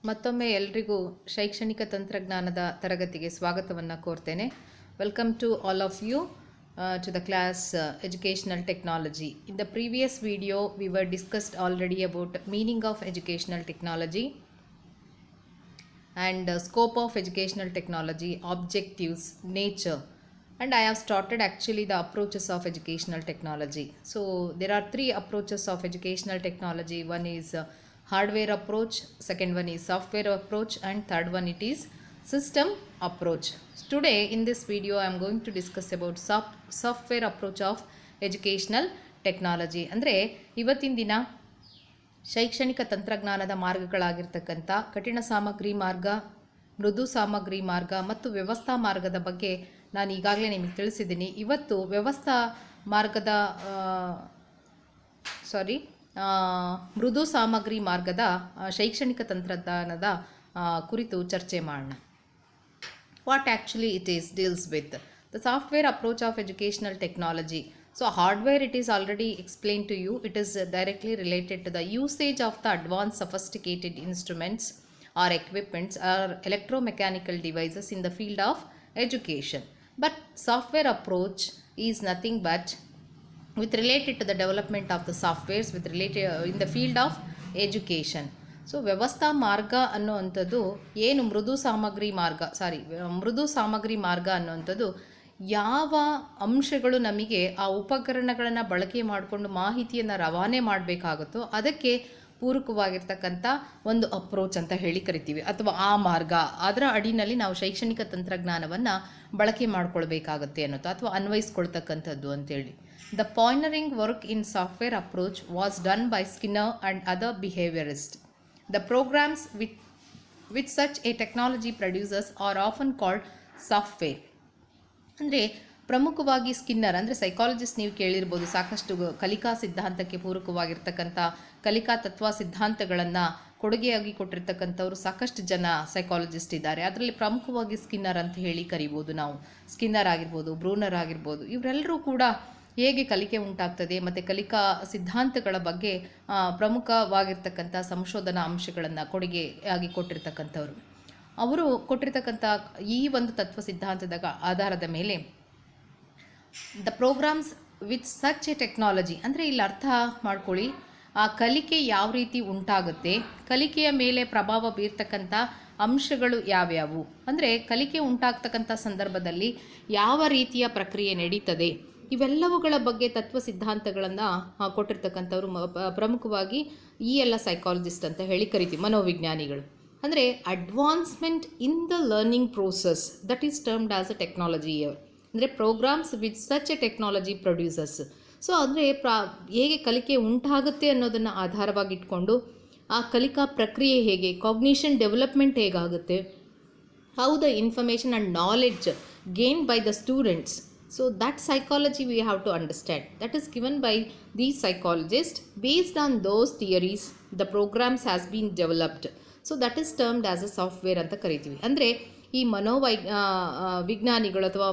ಮತ್ತೊಮ್ಮೆ ಎಲ್ರಿಗೂ ಶೈಕ್ಷಣಿಕ ತಂತ್ರಜ್ಞಾನದ ತರಗತಿಗೆ ಸ್ವಾಗತವನ್ನು ಕೋರ್ತೇನೆ. Welcome to all of you to the class educational technology. In the previous video we were discussed already about meaning of educational technology and scope of educational technology, objectives, nature, and I have started actually the approaches of educational technology. So there are three approaches of educational technology. One is hardware approach, second one is software approach, and third one it is system approach. Today in this video I am going to discuss about software approach of educational technology. ಅಂದರೆ ಇವತ್ತಿನ ದಿನ ಶೈಕ್ಷಣಿಕ ತಂತ್ರಜ್ಞಾನದ ಮಾರ್ಗಗಳಾಗಿರ್ತಕ್ಕಂಥ ಕಠಿಣ ಸಾಮಗ್ರಿ ಮಾರ್ಗ, ಮೃದು ಸಾಮಗ್ರಿ ಮಾರ್ಗ ಮತ್ತು ವ್ಯವಸ್ಥಾ ಮಾರ್ಗದ ಬಗ್ಗೆ ನಾನು ಈಗಾಗಲೇ ನಿಮಗೆ ತಿಳಿಸಿದ್ದೀನಿ. ಇವತ್ತು ವ್ಯವಸ್ಥಾ ಮಾರ್ಗದ ಮೃದು ಸಾಮಗ್ರಿ ಮಾರ್ಗದ ಶೈಕ್ಷಣಿಕ ತಂತ್ರಜ್ಞಾನದ ಕುರಿತು ಚರ್ಚೆ ಮಾಡೋಣ. What actually it is deals with the software approach of educational technology. So hardware, it is already explained to you. It is directly related to the usage of the advanced sophisticated instruments or equipments or electromechanical devices in the field of education. But software approach is nothing but with related to the development of the softwares with related in the field of education. So ವ್ಯವಸ್ಥಾ ಮಾರ್ಗ ಅನ್ನುವಂಥದ್ದು ಏನು ಮೃದು ಸಾಮಗ್ರಿ ಮಾರ್ಗ ಅನ್ನುವಂಥದ್ದು ಯಾವ ಅಂಶಗಳು ನಮಗೆ ಆ ಉಪಕರಣಗಳನ್ನು ಬಳಕೆ ಮಾಡಿಕೊಂಡು ಮಾಹಿತಿಯನ್ನು ರವಾನೆ ಮಾಡಬೇಕಾಗುತ್ತೋ ಅದಕ್ಕೆ ಪೂರಕವಾಗಿರ್ತಕ್ಕಂಥ ಒಂದು ಅಪ್ರೋಚ್ ಅಂತ ಹೇಳಿ ಕರಿತೀವಿ, ಅಥವಾ ಆ ಮಾರ್ಗ, ಅದರ ಅಡಿನಲ್ಲಿ ನಾವು ಶೈಕ್ಷಣಿಕ ತಂತ್ರಜ್ಞಾನವನ್ನು ಬಳಕೆ ಮಾಡ್ಕೊಳ್ಬೇಕಾಗತ್ತೆ ಅನ್ನೋದು ಅಥವಾ ಅನ್ವಯಿಸ್ಕೊಳ್ತಕ್ಕಂಥದ್ದು ಅಂತೇಳಿ. The pioneering work in software approach was done by Skinner and other behaviourist. The programs which such a technology produces are often called software. ಅಂದರೆ ಪ್ರಮುಖವಾಗಿ ಸ್ಕಿನ್ನರ್ ಅಂದರೆ ಸೈಕಾಲಜಿಸ್ಟ್ ನೀವು ಕೇಳಿರ್ಬೋದು, ಸಾಕಷ್ಟು ಕಲಿಕಾ ಸಿದ್ಧಾಂತಕ್ಕೆ ಪೂರಕವಾಗಿರ್ತಕ್ಕಂಥ ಕಲಿಕಾ ತತ್ವ ಸಿದ್ಧಾಂತಗಳನ್ನು ಕೊಡುಗೆಯಾಗಿ ಕೊಟ್ಟಿರ್ತಕ್ಕಂಥವ್ರು ಸಾಕಷ್ಟು ಜನ ಸೈಕಾಲಜಿಸ್ಟ್ ಇದ್ದಾರೆ. ಅದರಲ್ಲಿ ಪ್ರಮುಖವಾಗಿ ಸ್ಕಿನ್ನರ್ ಅಂತ ಹೇಳಿ ಕರಿಬೋದು ನಾವು. ಸ್ಕಿನ್ನರ್ ಆಗಿರ್ಬೋದು, ಬ್ರೂನರ್ ಆಗಿರ್ಬೋದು, ಇವರೆಲ್ಲರೂ ಕೂಡ ಹೇಗೆ ಕಲಿಕೆ ಉಂಟಾಗ್ತದೆ ಮತ್ತು ಕಲಿಕಾ ಸಿದ್ಧಾಂತಗಳ ಬಗ್ಗೆ ಪ್ರಮುಖವಾಗಿರ್ತಕ್ಕಂಥ ಸಂಶೋಧನಾ ಅಂಶಗಳನ್ನು ಕೊಡುಗೆಯಾಗಿ ಕೊಟ್ಟಿರ್ತಕ್ಕಂಥವ್ರು. ಅವರು ಕೊಟ್ಟಿರ್ತಕ್ಕಂಥ ಈ ಒಂದು ತತ್ವ ಸಿದ್ಧಾಂತದ ಆಧಾರದ ಮೇಲೆ the programs with such a technology, ಅಂದರೆ ಇಲ್ಲಿ ಅರ್ಥ ಮಾಡ್ಕೊಳ್ಳಿ, ಆ ಕಲಿಕೆ ಯಾವ ರೀತಿ ಉಂಟಾಗುತ್ತೆ, ಕಲಿಕೆಯ ಮೇಲೆ ಪ್ರಭಾವ ಬೀರ್ತಕ್ಕಂಥ ಅಂಶಗಳು ಯಾವ್ಯಾವು, ಅಂದರೆ ಕಲಿಕೆ ಉಂಟಾಗ್ತಕ್ಕಂಥ ಸಂದರ್ಭದಲ್ಲಿ ಯಾವ ರೀತಿಯ ಪ್ರಕ್ರಿಯೆ ನಡೀತದೆ, ಇವೆಲ್ಲವುಗಳ ಬಗ್ಗೆ ತತ್ವ ಸಿದ್ಧಾಂತಗಳನ್ನು ಕೊಟ್ಟಿರ್ತಕ್ಕಂಥವ್ರು ಪ್ರಮುಖವಾಗಿ ಈ ಎಲ್ಲ ಸೈಕಾಲಜಿಸ್ಟ್ ಅಂತ ಹೇಳಿ ಕರಿತೀವಿ, ಮನೋವಿಜ್ಞಾನಿಗಳು. ಅಂದರೆ advancement in the learning process that is termed as a technology year. ಅಂದರೆ programs with such a technology producers. So ಅಂದರೆ ಹೇಗೆ ಕಲಿಕೆ ಉಂಟಾಗುತ್ತೆ ಅನ್ನೋದನ್ನು ಆಧಾರವಾಗಿಟ್ಕೊಂಡು ಆ ಕಲಿಕಾ ಪ್ರಕ್ರಿಯೆ ಹೇಗೆ, ಕಾಗ್ನಿಷನ್ ಡೆವಲಪ್ಮೆಂಟ್ ಹೇಗಾಗುತ್ತೆ, how the information and knowledge gain by the students. So that psychology we have to understand. That is given by these psychologists. Based on those theories, the programs has been developed. So that is termed as a software ಅಂತ ಕರಿತೀವಿ. ಅಂದರೆ ಈ ವಿಜ್ಞಾನಿಗಳು ಅಥವಾ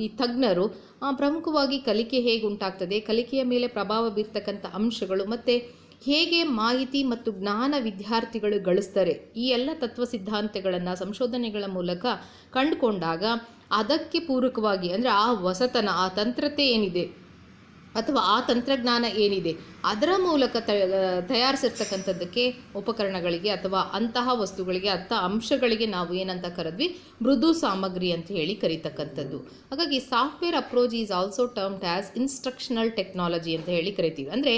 ಈ ತಜ್ಞರು ಪ್ರಮುಖವಾಗಿ ಕಲಿಕೆ ಹೇಗೆ ಉಂಟಾಗ್ತದೆ, ಕಲಿಕೆಯ ಮೇಲೆ ಪ್ರಭಾವ ಬೀರ್ತಕ್ಕಂಥ ಅಂಶಗಳು ಮತ್ತು ಹೇಗೆ ಮಾಹಿತಿ ಮತ್ತು ಜ್ಞಾನ ವಿದ್ಯಾರ್ಥಿಗಳು ಗಳಿಸ್ತಾರೆ, ಈ ಎಲ್ಲ ತತ್ವ ಸಿದ್ಧಾಂತಗಳನ್ನು ಸಂಶೋಧನೆಗಳ ಮೂಲಕ ಕಂಡುಕೊಂಡಾಗ ಅದಕ್ಕೆ ಪೂರಕವಾಗಿ ಅಂದರೆ ಆ ಹೊಸತನ, ಆ ತಂತ್ರತೆ ಏನಿದೆ ಅಥವಾ ಆ ತಂತ್ರಜ್ಞಾನ ಏನಿದೆ ಅದರ ಮೂಲಕ ತಯಾರಿಸಿರ್ತಕ್ಕಂಥದ್ದಕ್ಕೆ ಉಪಕರಣಗಳಿಗೆ ಅಥವಾ ಅಂತಹ ವಸ್ತುಗಳಿಗೆ ಅಂಶಗಳಿಗೆ ನಾವು ಏನಂತ ಕರೆದ್ವಿ, ಮೃದು ಸಾಮಗ್ರಿ ಅಂತ ಹೇಳಿ ಕರೀತಕ್ಕಂಥದ್ದು. ಹಾಗಾಗಿ software approach is also termed as instructional technology ಅಂತ ಹೇಳಿ ಕರಿತೀವಿ. ಅಂದರೆ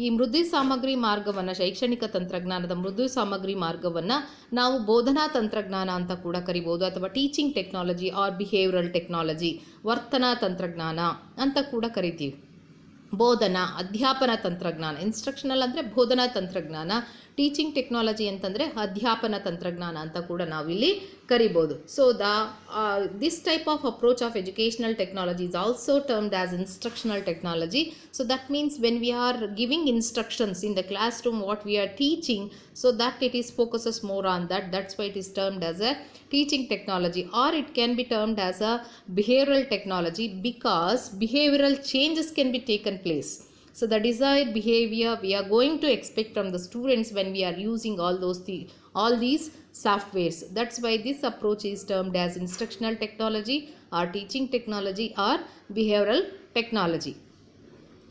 ಈ ಮೃದು ಸಾಮಗ್ರಿ ಮಾರ್ಗವನ್ನು, ಶೈಕ್ಷಣಿಕ ತಂತ್ರಜ್ಞಾನದ ಮೃದು ಸಾಮಗ್ರಿ ಮಾರ್ಗವನ್ನು ನಾವು ಬೋಧನಾ ತಂತ್ರಜ್ಞಾನ ಅಂತ ಕೂಡ ಕರಿಬೋದು, ಅಥವಾ teaching technology or behavioural technology, ವರ್ತನಾ ತಂತ್ರಜ್ಞಾನ ಅಂತ ಕೂಡ ಕರಿತೀವಿ. ಬೋಧನಾ, ಅಧ್ಯಾಪನ ತಂತ್ರಜ್ಞಾನ, ಇನ್ಸ್ಟ್ರಕ್ಷನಲ್ ಅಂದರೆ ಬೋಧನಾ ತಂತ್ರಜ್ಞಾನ, ಟೀಚಿಂಗ್ ಟೆಕ್ನಾಲಜಿ ಅಂತಂದರೆ ಅಧ್ಯಾಪನ ತಂತ್ರಜ್ಞಾನ ಅಂತ ಕೂಡ ನಾವಿಲ್ಲಿ ಕರಿಬೋದು. So this type of approach of educational technology is also termed as instructional technology. So that means when we are giving instructions in the classroom, what we are teaching, so that it is focuses more on that. That's why it is termed as a teaching technology, or it can be termed as a behavioral technology because behavioral changes can be taken place. So the desired behavior we are going to expect from the students when we are using all these softwares. That's why this approach is termed as instructional technology or teaching technology or behavioral technology.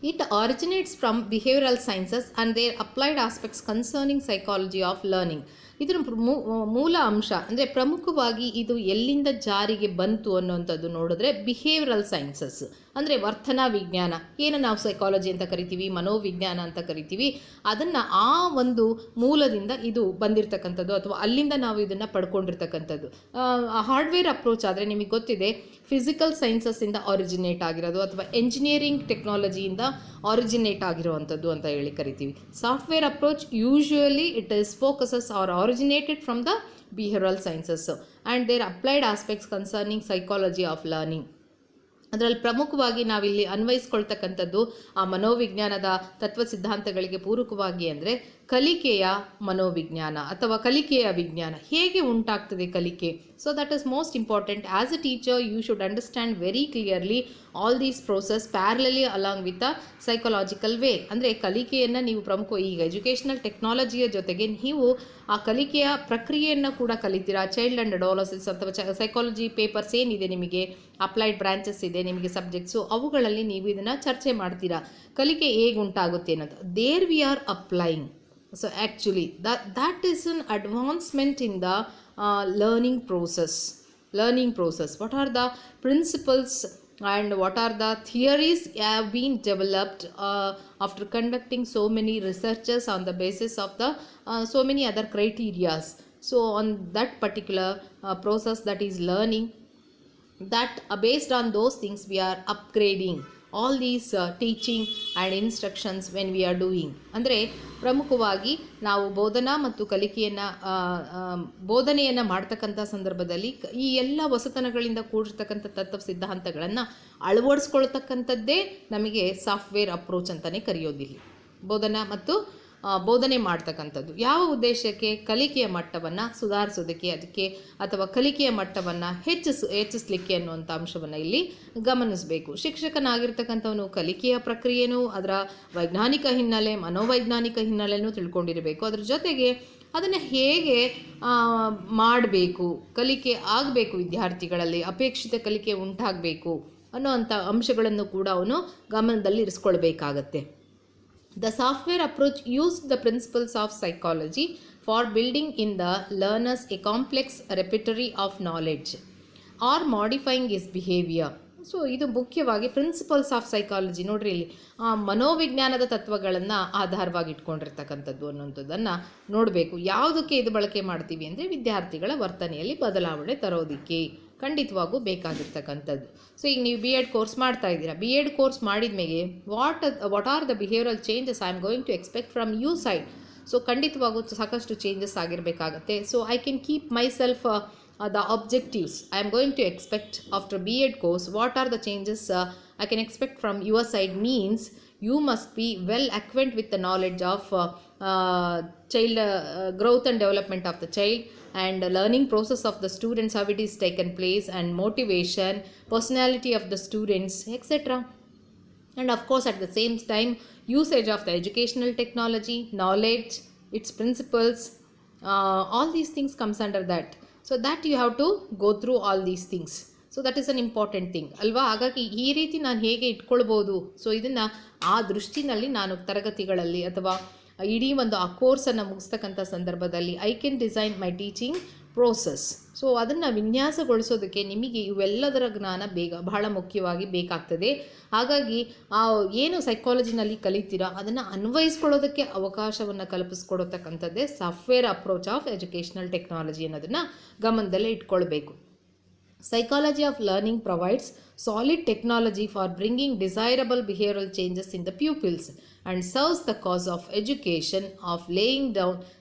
It originates from behavioral sciences and their applied aspects concerning psychology of learning. ಇದರ ಮೂಲ ಅಂಶ ಅಂದರೆ ಪ್ರಮುಖವಾಗಿ ಇದು ಎಲ್ಲಿಂದ ಜಾರಿಗೆ ಬಂತು ಅನ್ನೋಂಥದ್ದು ನೋಡಿದ್ರೆ ಬಿಹೇವಿಯರಲ್ ಸೈನ್ಸಸ್ ಅಂದರೆ ವರ್ತನಾ ವಿಜ್ಞಾನ, ಏನು ನಾವು ಸೈಕಾಲಜಿ ಅಂತ ಕರಿತೀವಿ, ಮನೋವಿಜ್ಞಾನ ಅಂತ ಕರಿತೀವಿ, ಅದನ್ನು ಆ ಒಂದು ಮೂಲದಿಂದ ಇದು ಬಂದಿರತಕ್ಕಂಥದ್ದು ಅಥವಾ ಅಲ್ಲಿಂದ ನಾವು ಇದನ್ನು ಪಡ್ಕೊಂಡಿರ್ತಕ್ಕಂಥದ್ದು. ಹಾರ್ಡ್ವೇರ್ ಅಪ್ರೋಚ್ ಆದರೆ ನಿಮಗೆ ಗೊತ್ತಿದೆ ಫಿಸಿಕಲ್ ಸೈನ್ಸಸ್ಸಿಂದ ಆರಿಜಿನೇಟ್ ಆಗಿರೋದು ಅಥವಾ ಎಂಜಿನಿಯರಿಂಗ್ ಟೆಕ್ನಾಲಜಿಯಿಂದ ಆರಿಜಿನೇಟ್ ಆಗಿರುವಂಥದ್ದು ಅಂತ ಹೇಳಿ ಕರಿತೀವಿ. Software approach usually it is focuses are originated from the behavioral sciences and their applied aspects concerning psychology of learning. ಅದರಲ್ಲಿ ಪ್ರಮುಖವಾಗಿ ನಾವಿಲ್ಲಿ ಅನ್ವಯಿಸ್ಕೊಳ್ತಕ್ಕಂಥದ್ದು ಆ ಮನೋವಿಜ್ಞಾನದ ತತ್ವ ಸಿದ್ಧಾಂತಗಳಿಗೆ ಪೂರಕವಾಗಿ ಅಂದರೆ ಕಲಿಕೆಯ ಮನೋವಿಜ್ಞಾನ ಅಥವಾ ಕಲಿಕೆಯ ವಿಜ್ಞಾನ. ಹೇಗೆ ಉಂಟಾಗ್ತದೆ ಕಲಿಕೆ? So that is most important. As a teacher you should understand very clearly all these process parallelly along with a psychological way. ಅಂದರೆ ಕಲಿಕೆಯನ್ನು ನೀವು ಪ್ರಮುಖ ಈಗ ಎಜುಕೇಷನಲ್ ಟೆಕ್ನಾಲಜಿಯ ಜೊತೆಗೆ ನೀವು ಆ ಕಲಿಕೆಯ ಪ್ರಕ್ರಿಯೆಯನ್ನು ಕೂಡ ಕಲಿತೀರಾ. ಚೈಲ್ಡ್ ಆ್ಯಂಡ್ ಅಡಾಲಸೆನ್ಸ್ ಅಥವಾ ಸೈಕಾಲಜಿ ಪೇಪರ್ಸ್ ಏನಿದೆ, ನಿಮಗೆ ಅಪ್ಲೈಡ್ ಬ್ರಾಂಚಸ್ ಇದೆ, ನಿಮಗೆ ಸಬ್ಜೆಕ್ಟ್ಸು, ಅವುಗಳಲ್ಲಿ ನೀವು ಇದನ್ನು ಚರ್ಚೆ ಮಾಡ್ತೀರಾ. ಕಲಿಕೆ ಹೇಗೆ ಉಂಟಾಗುತ್ತೆ ಅನ್ನೋದು there we are applying. So actually that is an advancement in the learning process. What are the principles and what are the theories have been developed after conducting so many researches on the basis of the so many other criterias. So on that particular process, that is learning, that based on those things we are upgrading all these teaching and instructions when we are doing. ಅಂದರೆ ಪ್ರಮುಖವಾಗಿ ನಾವು ಬೋಧನಾ ಮತ್ತು ಬೋಧನೆಯನ್ನು ಮಾಡ್ತಕ್ಕಂಥ ಸಂದರ್ಭದಲ್ಲಿ ಈ ಎಲ್ಲ ಹೊಸತನಗಳಿಂದ ಕೂಡಿರ್ತಕ್ಕಂಥ ತತ್ವ ಸಿದ್ಧಾಂತಗಳನ್ನು ಅಳವಡಿಸ್ಕೊಳ್ತಕ್ಕಂಥದ್ದೇ ನಮಗೆ ಸಾಫ್ಟ್ವೇರ್ ಅಪ್ರೋಚ್ ಅಂತಲೇ ಕರೆಯೋದಿಲ್ಲ. ಬೋಧನೆ ಮಾಡ್ತಕ್ಕಂಥದ್ದು ಯಾವ ಉದ್ದೇಶಕ್ಕೆ? ಕಲಿಕೆಯ ಮಟ್ಟವನ್ನು ಸುಧಾರಿಸೋದಕ್ಕೆ, ಅದಕ್ಕೆ ಅಥವಾ ಕಲಿಕೆಯ ಮಟ್ಟವನ್ನು ಹೆಚ್ಚಿಸಲಿಕ್ಕೆ ಅನ್ನುವಂಥ ಅಂಶವನ್ನು ಇಲ್ಲಿ ಗಮನಿಸಬೇಕು. ಶಿಕ್ಷಕನಾಗಿರ್ತಕ್ಕಂಥವನು ಕಲಿಕೆಯ ಪ್ರಕ್ರಿಯೆನೂ ಅದರ ವೈಜ್ಞಾನಿಕ ಹಿನ್ನೆಲೆ, ಮನೋವೈಜ್ಞಾನಿಕ ಹಿನ್ನೆಲೆನೂ ತಿಳ್ಕೊಂಡಿರಬೇಕು. ಅದ್ರ ಜೊತೆಗೆ ಅದನ್ನು ಹೇಗೆ ಮಾಡಬೇಕು, ಕಲಿಕೆ ಆಗಬೇಕು, ವಿದ್ಯಾರ್ಥಿಗಳಲ್ಲಿ ಅಪೇಕ್ಷಿತ ಕಲಿಕೆ ಉಂಟಾಗಬೇಕು ಅನ್ನೋವಂಥ ಅಂಶಗಳನ್ನು ಕೂಡ ಅವನು ಗಮನದಲ್ಲಿ ಇರಿಸ್ಕೊಳ್ಬೇಕಾಗತ್ತೆ. The software approach used the principles of psychology for building in the learners a complex repertoire of knowledge or modifying his behavior. So ಇದು ಮುಖ್ಯವಾಗಿ ಪ್ರಿನ್ಸಿಪಲ್ಸ್ ಆಫ್ ಸೈಕಾಲಜಿ. ನೋಡ್ರಿ, ಇಲ್ಲಿ ಮನೋವಿಜ್ಞಾನದ ತತ್ವಗಳನ್ನು ಆಧಾರವಾಗಿ ಇಟ್ಕೊಂಡಿರ್ತಕ್ಕಂಥದ್ದು ಅನ್ನೋಂಥದ್ದನ್ನು ನೋಡಬೇಕು. ಯಾವುದಕ್ಕೆ ಇದು ಬಳಕೆ ಮಾಡ್ತೀವಿ ಅಂದರೆ ವಿದ್ಯಾರ್ಥಿಗಳ ವರ್ತನೆಯಲ್ಲಿ ಬದಲಾವಣೆ ತರೋದಕ್ಕೆ ಖಂಡಿತವಾಗೂ ಬೇಕಾಗಿರ್ತಕ್ಕಂಥದ್ದು. ಸೊ ಈಗ ನೀವು ಬಿ ಎಡ್ ಕೋರ್ಸ್ ಮಾಡ್ತಾ ಇದ್ದೀರಾ. ಬಿ ಎಡ್ ಕೋರ್ಸ್ ಮಾಡಿದ ಮೇಲೆ what are the behavioural changes I am going to expect from you side. So ಖಂಡಿತವಾಗೂ ಸಾಕಷ್ಟು ಚೇಂಜಸ್ ಆಗಿರಬೇಕಾಗತ್ತೆ. So I can keep myself the objectives I am going to expect after B.Ed course. What are the changes I can expect from your side means you must be well acquainted with the knowledge of child growth and development of the child and learning process of the students, how it is taken place, and motivation, personality of the students, etc. And of course at the same time usage of the educational technology, knowledge, its principles, all these things comes under that. So that you have to go through all these things. So that is an important thing ಅಲ್ವಾ. ಹಾಗಾಗಿ ಈ ರೀತಿ ನಾನು ಹೇಗೆ ಇಟ್ಕೊಳ್ಬೋದು, so ಇದನ್ನು ಆ ದೃಷ್ಟಿನಲ್ಲಿ ನಾನು ತರಗತಿಗಳಲ್ಲಿ ಅಥವಾ ಇಡೀ ಒಂದು ಆ ಕೋರ್ಸನ್ನು ಮುಗಿಸ್ತಕ್ಕಂಥ ಸಂದರ್ಭದಲ್ಲಿ I can design my teaching process. So ಅದನ್ನು ವಿನ್ಯಾಸಗೊಳಿಸೋದಕ್ಕೆ ನಿಮಗೆ ಇವೆಲ್ಲದರ ಜ್ಞಾನ ಬಹಳ ಮುಖ್ಯವಾಗಿ ಬೇಕಾಗ್ತದೆ. ಹಾಗಾಗಿ ಏನು ಸೈಕಾಲಜಿನಲ್ಲಿ ಕಲಿತೀರಾ ಅದನ್ನು ಅನ್ವಯಿಸ್ಕೊಳ್ಳೋದಕ್ಕೆ ಅವಕಾಶವನ್ನು ಕಲ್ಪಿಸ್ಕೊಡತಕ್ಕಂಥದ್ದೇ software approach of educational technology ಅನ್ನೋದನ್ನು ಗಮನದಲ್ಲೇ ಇಟ್ಕೊಳ್ಬೇಕು. Psychology of learning provides solid technology for bringing desirable behavioral changes in the pupils and serves the cause of education of laying down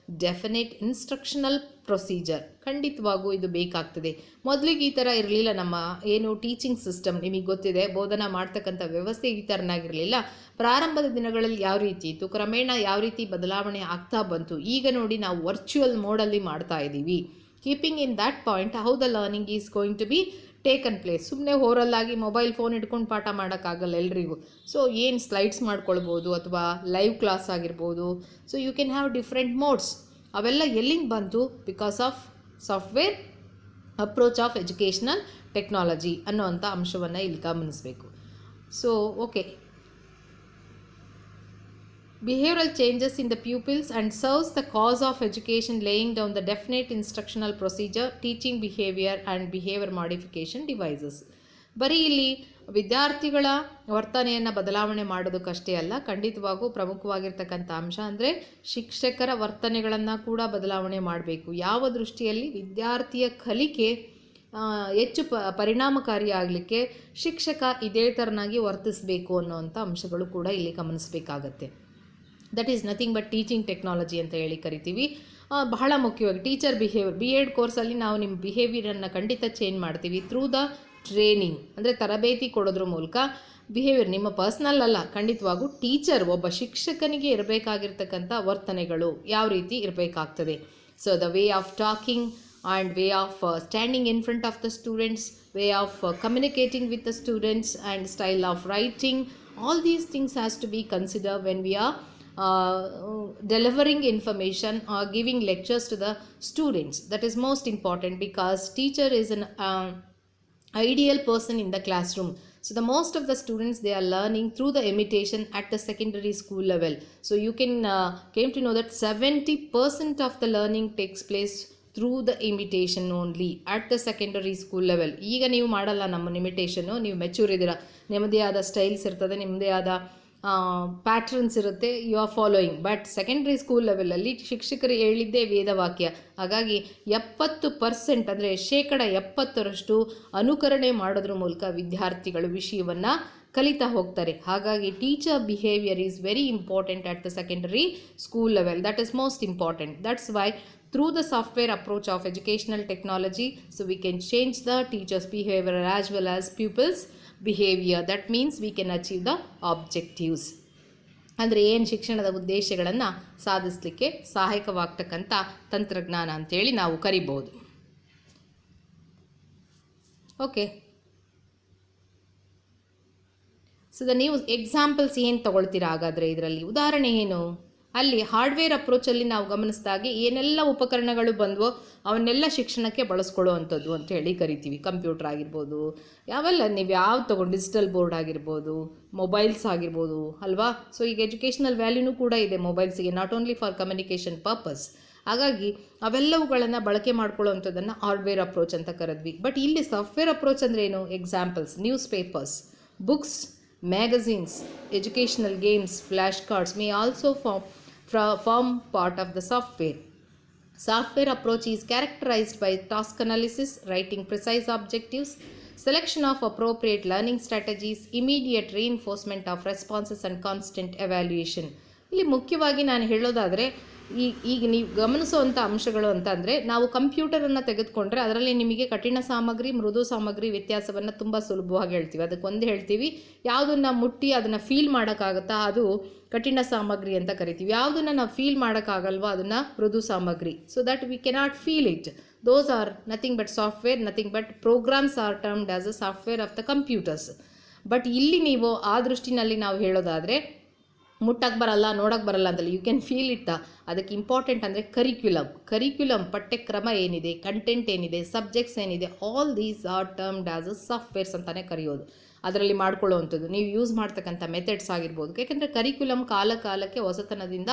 definite instructional procedure. ಖಂಡಿತವಾಗೂ ಇದು ಬೇಕಾಗ್ತದೆ. ಮೊದಲಿಗೆ ಈ ಥರ ಇರಲಿಲ್ಲ. ನಮ್ಮ ಏನು ಟೀಚಿಂಗ್ ಸಿಸ್ಟಮ್ ನಿಮಗೆ ಗೊತ್ತಿದೆ, ಬೋಧನಾ ಮಾಡ್ತಕ್ಕಂಥ ವ್ಯವಸ್ಥೆ ಈ ಥರನಾಗಿರಲಿಲ್ಲ. ಪ್ರಾರಂಭದ ದಿನಗಳಲ್ಲಿ ಯಾವ ರೀತಿ ಇತ್ತು, ಕ್ರಮೇಣ ಯಾವ ರೀತಿ ಬದಲಾವಣೆ ಆಗ್ತಾ ಬಂತು. ಈಗ ನೋಡಿ ನಾವು ವರ್ಚುವಲ್ ಮೋಡಲ್ಲಿ ಮಾಡ್ತಾ ಇದ್ದೀವಿ. Keeping in that point how the learning is going to be taken place. ಸುಮ್ಮನೆ ಹೋರಲ್ಲಾಗಿ ಮೊಬೈಲ್ ಫೋನ್ ಇಟ್ಕೊಂಡು ಪಾಠ ಮಾಡೋಕ್ಕಾಗಲ್ಲ ಎಲ್ರಿಗೂ. ಸೊ ಏನು ಸ್ಲೈಡ್ಸ್ ಮಾಡ್ಕೊಳ್ಬೋದು ಅಥವಾ ಲೈವ್ ಕ್ಲಾಸ್ ಆಗಿರ್ಬೋದು. So you can have different modes. ಅವೆಲ್ಲ ಎಲ್ಲಿಂದ ಬಂತು? Because of software approach of educational technology ಅನ್ನೋವಂಥ ಅಂಶವನ್ನು ಇಲ್ಲಿ ಗಮನಿಸಬೇಕು. So okay, behavioral changes in the pupils and serves the cause of education, laying down the definite instructional procedure, teaching behavior and behavior modification devices. ಬರೀ ಇಲ್ಲಿ ವಿದ್ಯಾರ್ಥಿಗಳ ವರ್ತನೆಯನ್ನು ಬದಲಾವಣೆ ಮಾಡೋದಕ್ಕಷ್ಟೇ ಅಲ್ಲ, ಖಂಡಿತವಾಗೂ ಪ್ರಮುಖವಾಗಿರ್ತಕ್ಕಂಥ ಅಂಶ ಅಂದರೆ ಶಿಕ್ಷಕರ ವರ್ತನೆಗಳನ್ನು ಕೂಡ ಬದಲಾವಣೆ ಮಾಡಬೇಕು. ಯಾವ ದೃಷ್ಟಿಯಲ್ಲಿ? ವಿದ್ಯಾರ್ಥಿಯ ಕಲಿಕೆ ಹೆಚ್ಚು ಪರಿಣಾಮಕಾರಿಯಾಗಲಿಕ್ಕೆ ಶಿಕ್ಷಕ ಇದೇ ಥರನಾಗಿ ವರ್ತಿಸಬೇಕು ಅನ್ನೋವಂಥ ಅಂಶಗಳು ಕೂಡ ಇಲ್ಲಿ ಗಮನಿಸಬೇಕಾಗತ್ತೆ. That is nothing but teaching technology ಅಂತ ಹೇಳಿ ಕರಿತೀವಿ. ಬಹಳ ಮುಖ್ಯವಾಗಿ ಟೀಚರ್ ಬಿಹೇವಿಯರ್, B.Ed ಕೋರ್ಸಲ್ಲಿ ನಾವು ನಿಮ್ಮ ಬಿಹೇವಿಯರನ್ನು ಖಂಡಿತ ಚೇಂಜ್ ಮಾಡ್ತೀವಿ ಥ್ರೂ ದ ಟ್ರೈನಿಂಗ್, ಅಂದರೆ ತರಬೇತಿ ಕೊಡೋದ್ರ ಮೂಲಕ. ಬಿಹೇವಿಯರ್ ನಿಮ್ಮ ಪರ್ಸ್ನಲ್ ಅಲ್ಲ, ಖಂಡಿತವಾಗೂ ಟೀಚರ್, ಒಬ್ಬ ಶಿಕ್ಷಕನಿಗೆ ಇರಬೇಕಾಗಿರ್ತಕ್ಕಂಥ ವರ್ತನೆಗಳು ಯಾವ ರೀತಿ ಇರಬೇಕಾಗ್ತದೆ. So the way of talking and way of standing in front of the students, way of communicating with the students, and style of writing, all these things has to be considered when we are delivering information or giving lectures to the students. That is most important because teacher is an ideal person in the classroom. So the most of the students, they are learning through the imitation at the secondary school level. So you can came to know that 70% of the learning takes place through the imitation only at the secondary school level. ಈಗ ನೀವು ಮಾಡಲ್ಲ ನಮ್ಮನ್ನು ಇಮಿಟೇಷನ್ನು, ನೀವು mature ಇದ್ದೀರಾ, ನಿಮ್ಮದೇ ಆದ styles ಇರ್ತದೆ, ನಿಮ್ಮದೇ ಆದ ಪ್ಯಾಟ್ರನ್ಸ್ ಇರುತ್ತೆ, you are following. But secondary school ಲೆವೆಲಲ್ಲಿ ಶಿಕ್ಷಕರು ಹೇಳಿದ್ದೇ ವೇದವಾಕ್ಯ. ಹಾಗಾಗಿ 70% ಅಂದರೆ 70% ಅನುಕರಣೆ ಮಾಡೋದ್ರ ಮೂಲಕ ವಿದ್ಯಾರ್ಥಿಗಳು ವಿಷಯವನ್ನು ಕಲಿತಾ ಹೋಗ್ತಾರೆ. ಹಾಗಾಗಿ teacher behaviour is very important at the secondary school level. That is most important. That's why through the software approach of educational technology, so we can change the teachers behavior as well as pupils behavior. That means we can achieve the objectives. ಅಂದರೆ ಏನು ಶಿಕ್ಷಣದ ಉದ್ದೇಶಗಳನ್ನು ಸಾಧಿಸಲಿಕ್ಕೆ ಸಹಾಯಕವಾಗ್ತಕ್ಕಂಥ ತಂತ್ರಜ್ಞಾನ ಅಂತೇಳಿ ನಾವು ಕರಿಬೋದು. Okay, so ನೀವು examples ಏನು ತಗೊಳ್ತೀರಾ ಹಾಗಾದರೆ ಇದರಲ್ಲಿ? ಉದಾಹರಣೆ ಏನು? ಅಲ್ಲಿ ಹಾರ್ಡ್ವೇರ್ ಅಪ್ರೋಚಲ್ಲಿ ನಾವು ಗಮನಿಸಿದಾಗೆ ಏನೆಲ್ಲ ಉಪಕರಣಗಳು ಬಂದವೋ ಅವನ್ನೆಲ್ಲ ಶಿಕ್ಷಣಕ್ಕೆ ಬಳಸ್ಕೊಳ್ಳುವಂಥದ್ದು ಅಂತ ಹೇಳಿ ಕರಿತೀವಿ. ಕಂಪ್ಯೂಟರ್ ಆಗಿರ್ಬೋದು, ಯಾವೆಲ್ಲ ನೀವು ಯಾವ ತೊಗೊಂಡು, ಡಿಜಿಟಲ್ ಬೋರ್ಡ್ ಆಗಿರ್ಬೋದು, ಮೊಬೈಲ್ಸ್ ಆಗಿರ್ಬೋದು ಅಲ್ವಾ. ಸೊ ಈಗ ಎಜುಕೇಷನಲ್ ವ್ಯಾಲ್ಯೂನೂ ಕೂಡ ಇದೆ ಮೊಬೈಲ್ಸಿಗೆ, not only for communication purpose. ಹಾಗಾಗಿ ಅವೆಲ್ಲವುಗಳನ್ನು ಬಳಕೆ ಮಾಡ್ಕೊಳ್ಳೋವಂಥದ್ದನ್ನು ಹಾರ್ಡ್ವೇರ್ ಅಪ್ರೋಚ್ ಅಂತ ಕರೆದ್ವಿ. ಬಟ್ ಇಲ್ಲಿ ಸಾಫ್ಟ್ವೇರ್ ಅಪ್ರೋಚ್ ಅಂದರೆ ಏನು? Examples: newspapers, books, magazines, educational games, flashcards may also form part of the software. Software approach is characterized by task analysis, writing precise objectives, selection of appropriate learning strategies, immediate reinforcement of responses and constant evaluation. ಇಲ್ಲಿ ಮುಖ್ಯವಾಗಿ ನಾನು ಹೇಳೋದಾದರೆ ಈಗ ನೀವು ಗಮನಿಸುವಂಥ ಅಂಶಗಳು ಅಂತಂದರೆ, ನಾವು ಕಂಪ್ಯೂಟರನ್ನು ತೆಗೆದುಕೊಂಡ್ರೆ ಅದರಲ್ಲಿ ನಿಮಗೆ ಕಠಿಣ ಸಾಮಗ್ರಿ, ಮೃದು ಸಾಮಗ್ರಿ ವ್ಯತ್ಯಾಸವನ್ನು ತುಂಬ ಸುಲಭವಾಗಿ ಹೇಳ್ತೀವಿ. ಅದಕ್ಕೊಂದು ಹೇಳ್ತೀವಿ, ಯಾವುದನ್ನು ಮುಟ್ಟಿ ಅದನ್ನು ಫೀಲ್ ಮಾಡೋಕ್ಕಾಗುತ್ತಾ ಅದು ಕಠಿಣ ಸಾಮಗ್ರಿ ಅಂತ ಕರಿತೀವಿ. ಯಾವುದನ್ನು ನಾವು ಫೀಲ್ ಮಾಡೋಕ್ಕಾಗಲ್ವೋ ಅದನ್ನು ಮೃದು ಸಾಮಗ್ರಿ. So that we cannot feel it. Those are nothing but software, nothing but programs are termed as a software of the computers. But ಇಲ್ಲಿ ನೀವು ಆ ದೃಷ್ಟಿನಲ್ಲಿ ನಾವು ಹೇಳೋದಾದರೆ ಮುಟ್ಟಕ್ಕೆ ಬರಲ್ಲ, ನೋಡೋಕ್ಕೆ ಬರಲ್ಲ ಅಂತಲ್ಲ, ಯು ಕ್ಯಾನ್ ಫೀಲ್ ಇಟ್. ಅದಕ್ಕೆ ಇಂಪಾರ್ಟೆಂಟ್ ಅಂದರೆ ಕರಿಕ್ಯುಲಮ್ ಪಠ್ಯಕ್ರಮ ಏನಿದೆ, ಕಂಟೆಂಟ್ ಏನಿದೆ, ಸಬ್ಜೆಕ್ಟ್ಸ್ ಏನಿದೆ, all these are termed as a softwares ಅಂತಲೇ ಕರೆಯೋದು. ಅದರಲ್ಲಿ ಮಾಡ್ಕೊಳ್ಳೋವಂಥದ್ದು ನೀವು ಯೂಸ್ ಮಾಡ್ತಕ್ಕಂಥ ಮೆಥಡ್ಸ್ ಆಗಿರ್ಬೋದು. ಯಾಕೆಂದರೆ ಕರಿಕ್ಯುಲಮ್ ಕಾಲಕ್ಕೆ ಹೊಸತನದಿಂದ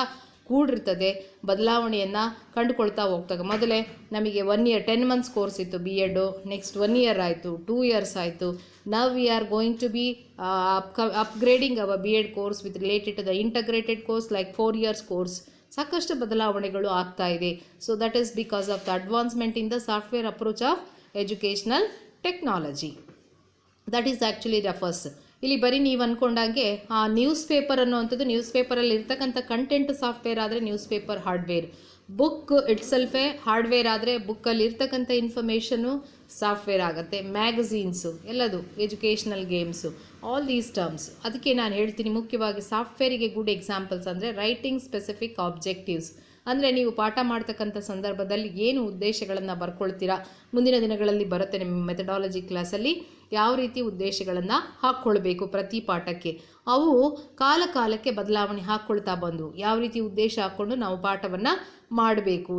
ಕೂಡಿರ್ತದೆ, ಬದಲಾವಣೆಯನ್ನು ಕಂಡುಕೊಳ್ತಾ ಹೋಗ್ತಾರೆ. ಮೊದಲೇ ನಮಗೆ 1 year 10 months ಕೋರ್ಸ್ ಇತ್ತು B.Ed, ನೆಕ್ಸ್ಟ್ 1 year ಆಯಿತು, 2 years ಆಯಿತು. Now we are going to be upgrading our B.Ed course with related to the integrated course like 4 years course. ಸಾಕಷ್ಟು ಬದಲಾವಣೆಗಳು ಆಗ್ತಾ ಇದೆ. So that is because of the advancement in the software approach of educational technology. That is actually refers. ಇಲ್ಲಿ ಬರೀ ನೀವು ಅಂದ್ಕೊಂಡಾಗೆ ಆ news paper ಅನ್ನುವಂಥದ್ದು, ನ್ಯೂಸ್ ಪೇಪರಲ್ಲಿ ಇರ್ತಕ್ಕಂಥ ಕಂಟೆಂಟ್ ಸಾಫ್ಟ್ವೇರ್ ಆದರೆ ನ್ಯೂಸ್ ಪೇಪರ್ ಹಾರ್ಡ್ವೇರ್, ಬುಕ್ ಇಟ್ಸೆಲ್ಫೇ ಹಾರ್ಡ್ವೇರ್ ಆದರೆ ಬುಕ್ಕಲ್ಲಿ ಇರ್ತಕ್ಕಂಥ ಇನ್ಫಾರ್ಮೇಷನು ಸಾಫ್ಟ್ವೇರ್ ಆಗುತ್ತೆ. ಮ್ಯಾಗಝೀನ್ಸು ಎಲ್ಲದು, educational games, all these terms. ಅದಕ್ಕೆ ನಾನು ಹೇಳ್ತೀನಿ ಮುಖ್ಯವಾಗಿ ಸಾಫ್ಟ್ವೇರಿಗೆ ಗುಡ್ ಎಕ್ಸಾಂಪಲ್ಸ್ ಅಂದರೆ ರೈಟಿಂಗ್ ಸ್ಪೆಸಿಫಿಕ್ ಆಬ್ಜೆಕ್ಟಿವ್ಸ್. ಅಂದರೆ ನೀವು ಪಾಠ ಮಾಡ್ತಕ್ಕಂಥ ಸಂದರ್ಭದಲ್ಲಿ ಏನು ಉದ್ದೇಶಗಳನ್ನು ಬರ್ಕೊಳ್ತೀರಾ, ಮುಂದಿನ ದಿನಗಳಲ್ಲಿ ಬರುತ್ತೆ ನಿಮ್ಮ ಮೆಥಡಾಲಜಿ ಕ್ಲಾಸಲ್ಲಿ ಯಾವ ರೀತಿ ಉದ್ದೇಶಗಳನ್ನು ಹಾಕ್ಕೊಳ್ಬೇಕು ಪ್ರತಿ ಪಾಠಕ್ಕೆ, ಅವು ಕಾಲ ಕಾಲಕ್ಕೆ ಬದಲಾವಣೆ ಹಾಕ್ಕೊಳ್ತಾ ಬಂದು ಯಾವ ರೀತಿ ಉದ್ದೇಶ ಹಾಕ್ಕೊಂಡು ನಾವು ಪಾಠವನ್ನು ಮಾಡಬೇಕು.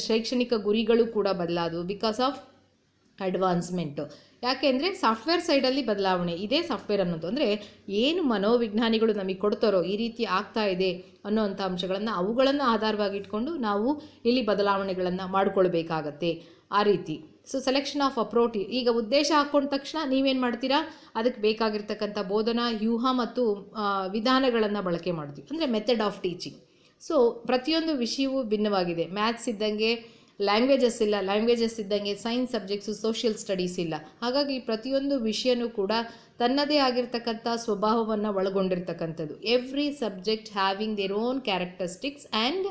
ಶೈಕ್ಷಣಿಕ ಗುರಿಗಳು ಕೂಡ ಬದಲಾದವು ಬಿಕಾಸ್ ಆಫ್ ಅಡ್ವಾನ್ಸ್ಮೆಂಟು. ಯಾಕೆಂದರೆ ಸಾಫ್ಟ್ವೇರ್ ಸೈಡಲ್ಲಿ ಬದಲಾವಣೆ ಇದೇ ಸಾಫ್ಟ್ವೇರ್ ಅನ್ನೋದು. ಅಂದರೆ ಏನು ಮನೋವಿಜ್ಞಾನಿಗಳು ನಮಗೆ ಕೊಡ್ತಾರೋ ಈ ರೀತಿ ಆಗ್ತಾ ಇದೆ ಅನ್ನೋವಂಥ ಅಂಶಗಳನ್ನು ಅವುಗಳನ್ನು ಆಧಾರವಾಗಿ ಇಟ್ಕೊಂಡು ನಾವು ಇಲ್ಲಿ ಬದಲಾವಣೆಗಳನ್ನು ಮಾಡಿಕೊಳ್ಬೇಕಾಗತ್ತೆ ಆ ರೀತಿ. So selection of approach. ಈಗ ಉದ್ದೇಶ ಹಾಕ್ಕೊಂಡ ತಕ್ಷಣ ನೀವೇನು ಮಾಡ್ತೀರಾ, ಅದಕ್ಕೆ ಬೇಕಾಗಿರ್ತಕ್ಕಂಥ ಬೋಧನಾ ವ್ಯೂಹ ಮತ್ತು ವಿಧಾನಗಳನ್ನು ಬಳಕೆ ಮಾಡ್ತೀವಿ. ಅಂದರೆ ಮೆಥಡ್ ಆಫ್ ಟೀಚಿಂಗ್. ಸೊ ಪ್ರತಿಯೊಂದು ವಿಷಯವೂ ಭಿನ್ನವಾಗಿದೆ. ಮ್ಯಾಥ್ಸ್ ಇದ್ದಂಗೆ ಲ್ಯಾಂಗ್ವೇಜಸ್ ಇಲ್ಲ, ಲ್ಯಾಂಗ್ವೇಜಸ್ ಇದ್ದಂಗೆ ಸೈನ್ಸ್ ಸಬ್ಜೆಕ್ಟ್ಸು, ಸೋಷಿಯಲ್ ಸ್ಟಡೀಸ್ ಇಲ್ಲ. ಹಾಗಾಗಿ ಪ್ರತಿಯೊಂದು ವಿಷಯನೂ ಕೂಡ ತನ್ನದೇ ಆಗಿರ್ತಕ್ಕಂಥ ಸ್ವಭಾವವನ್ನು ಒಳಗೊಂಡಿರ್ತಕ್ಕಂಥದ್ದು. Every subject having their own characteristics and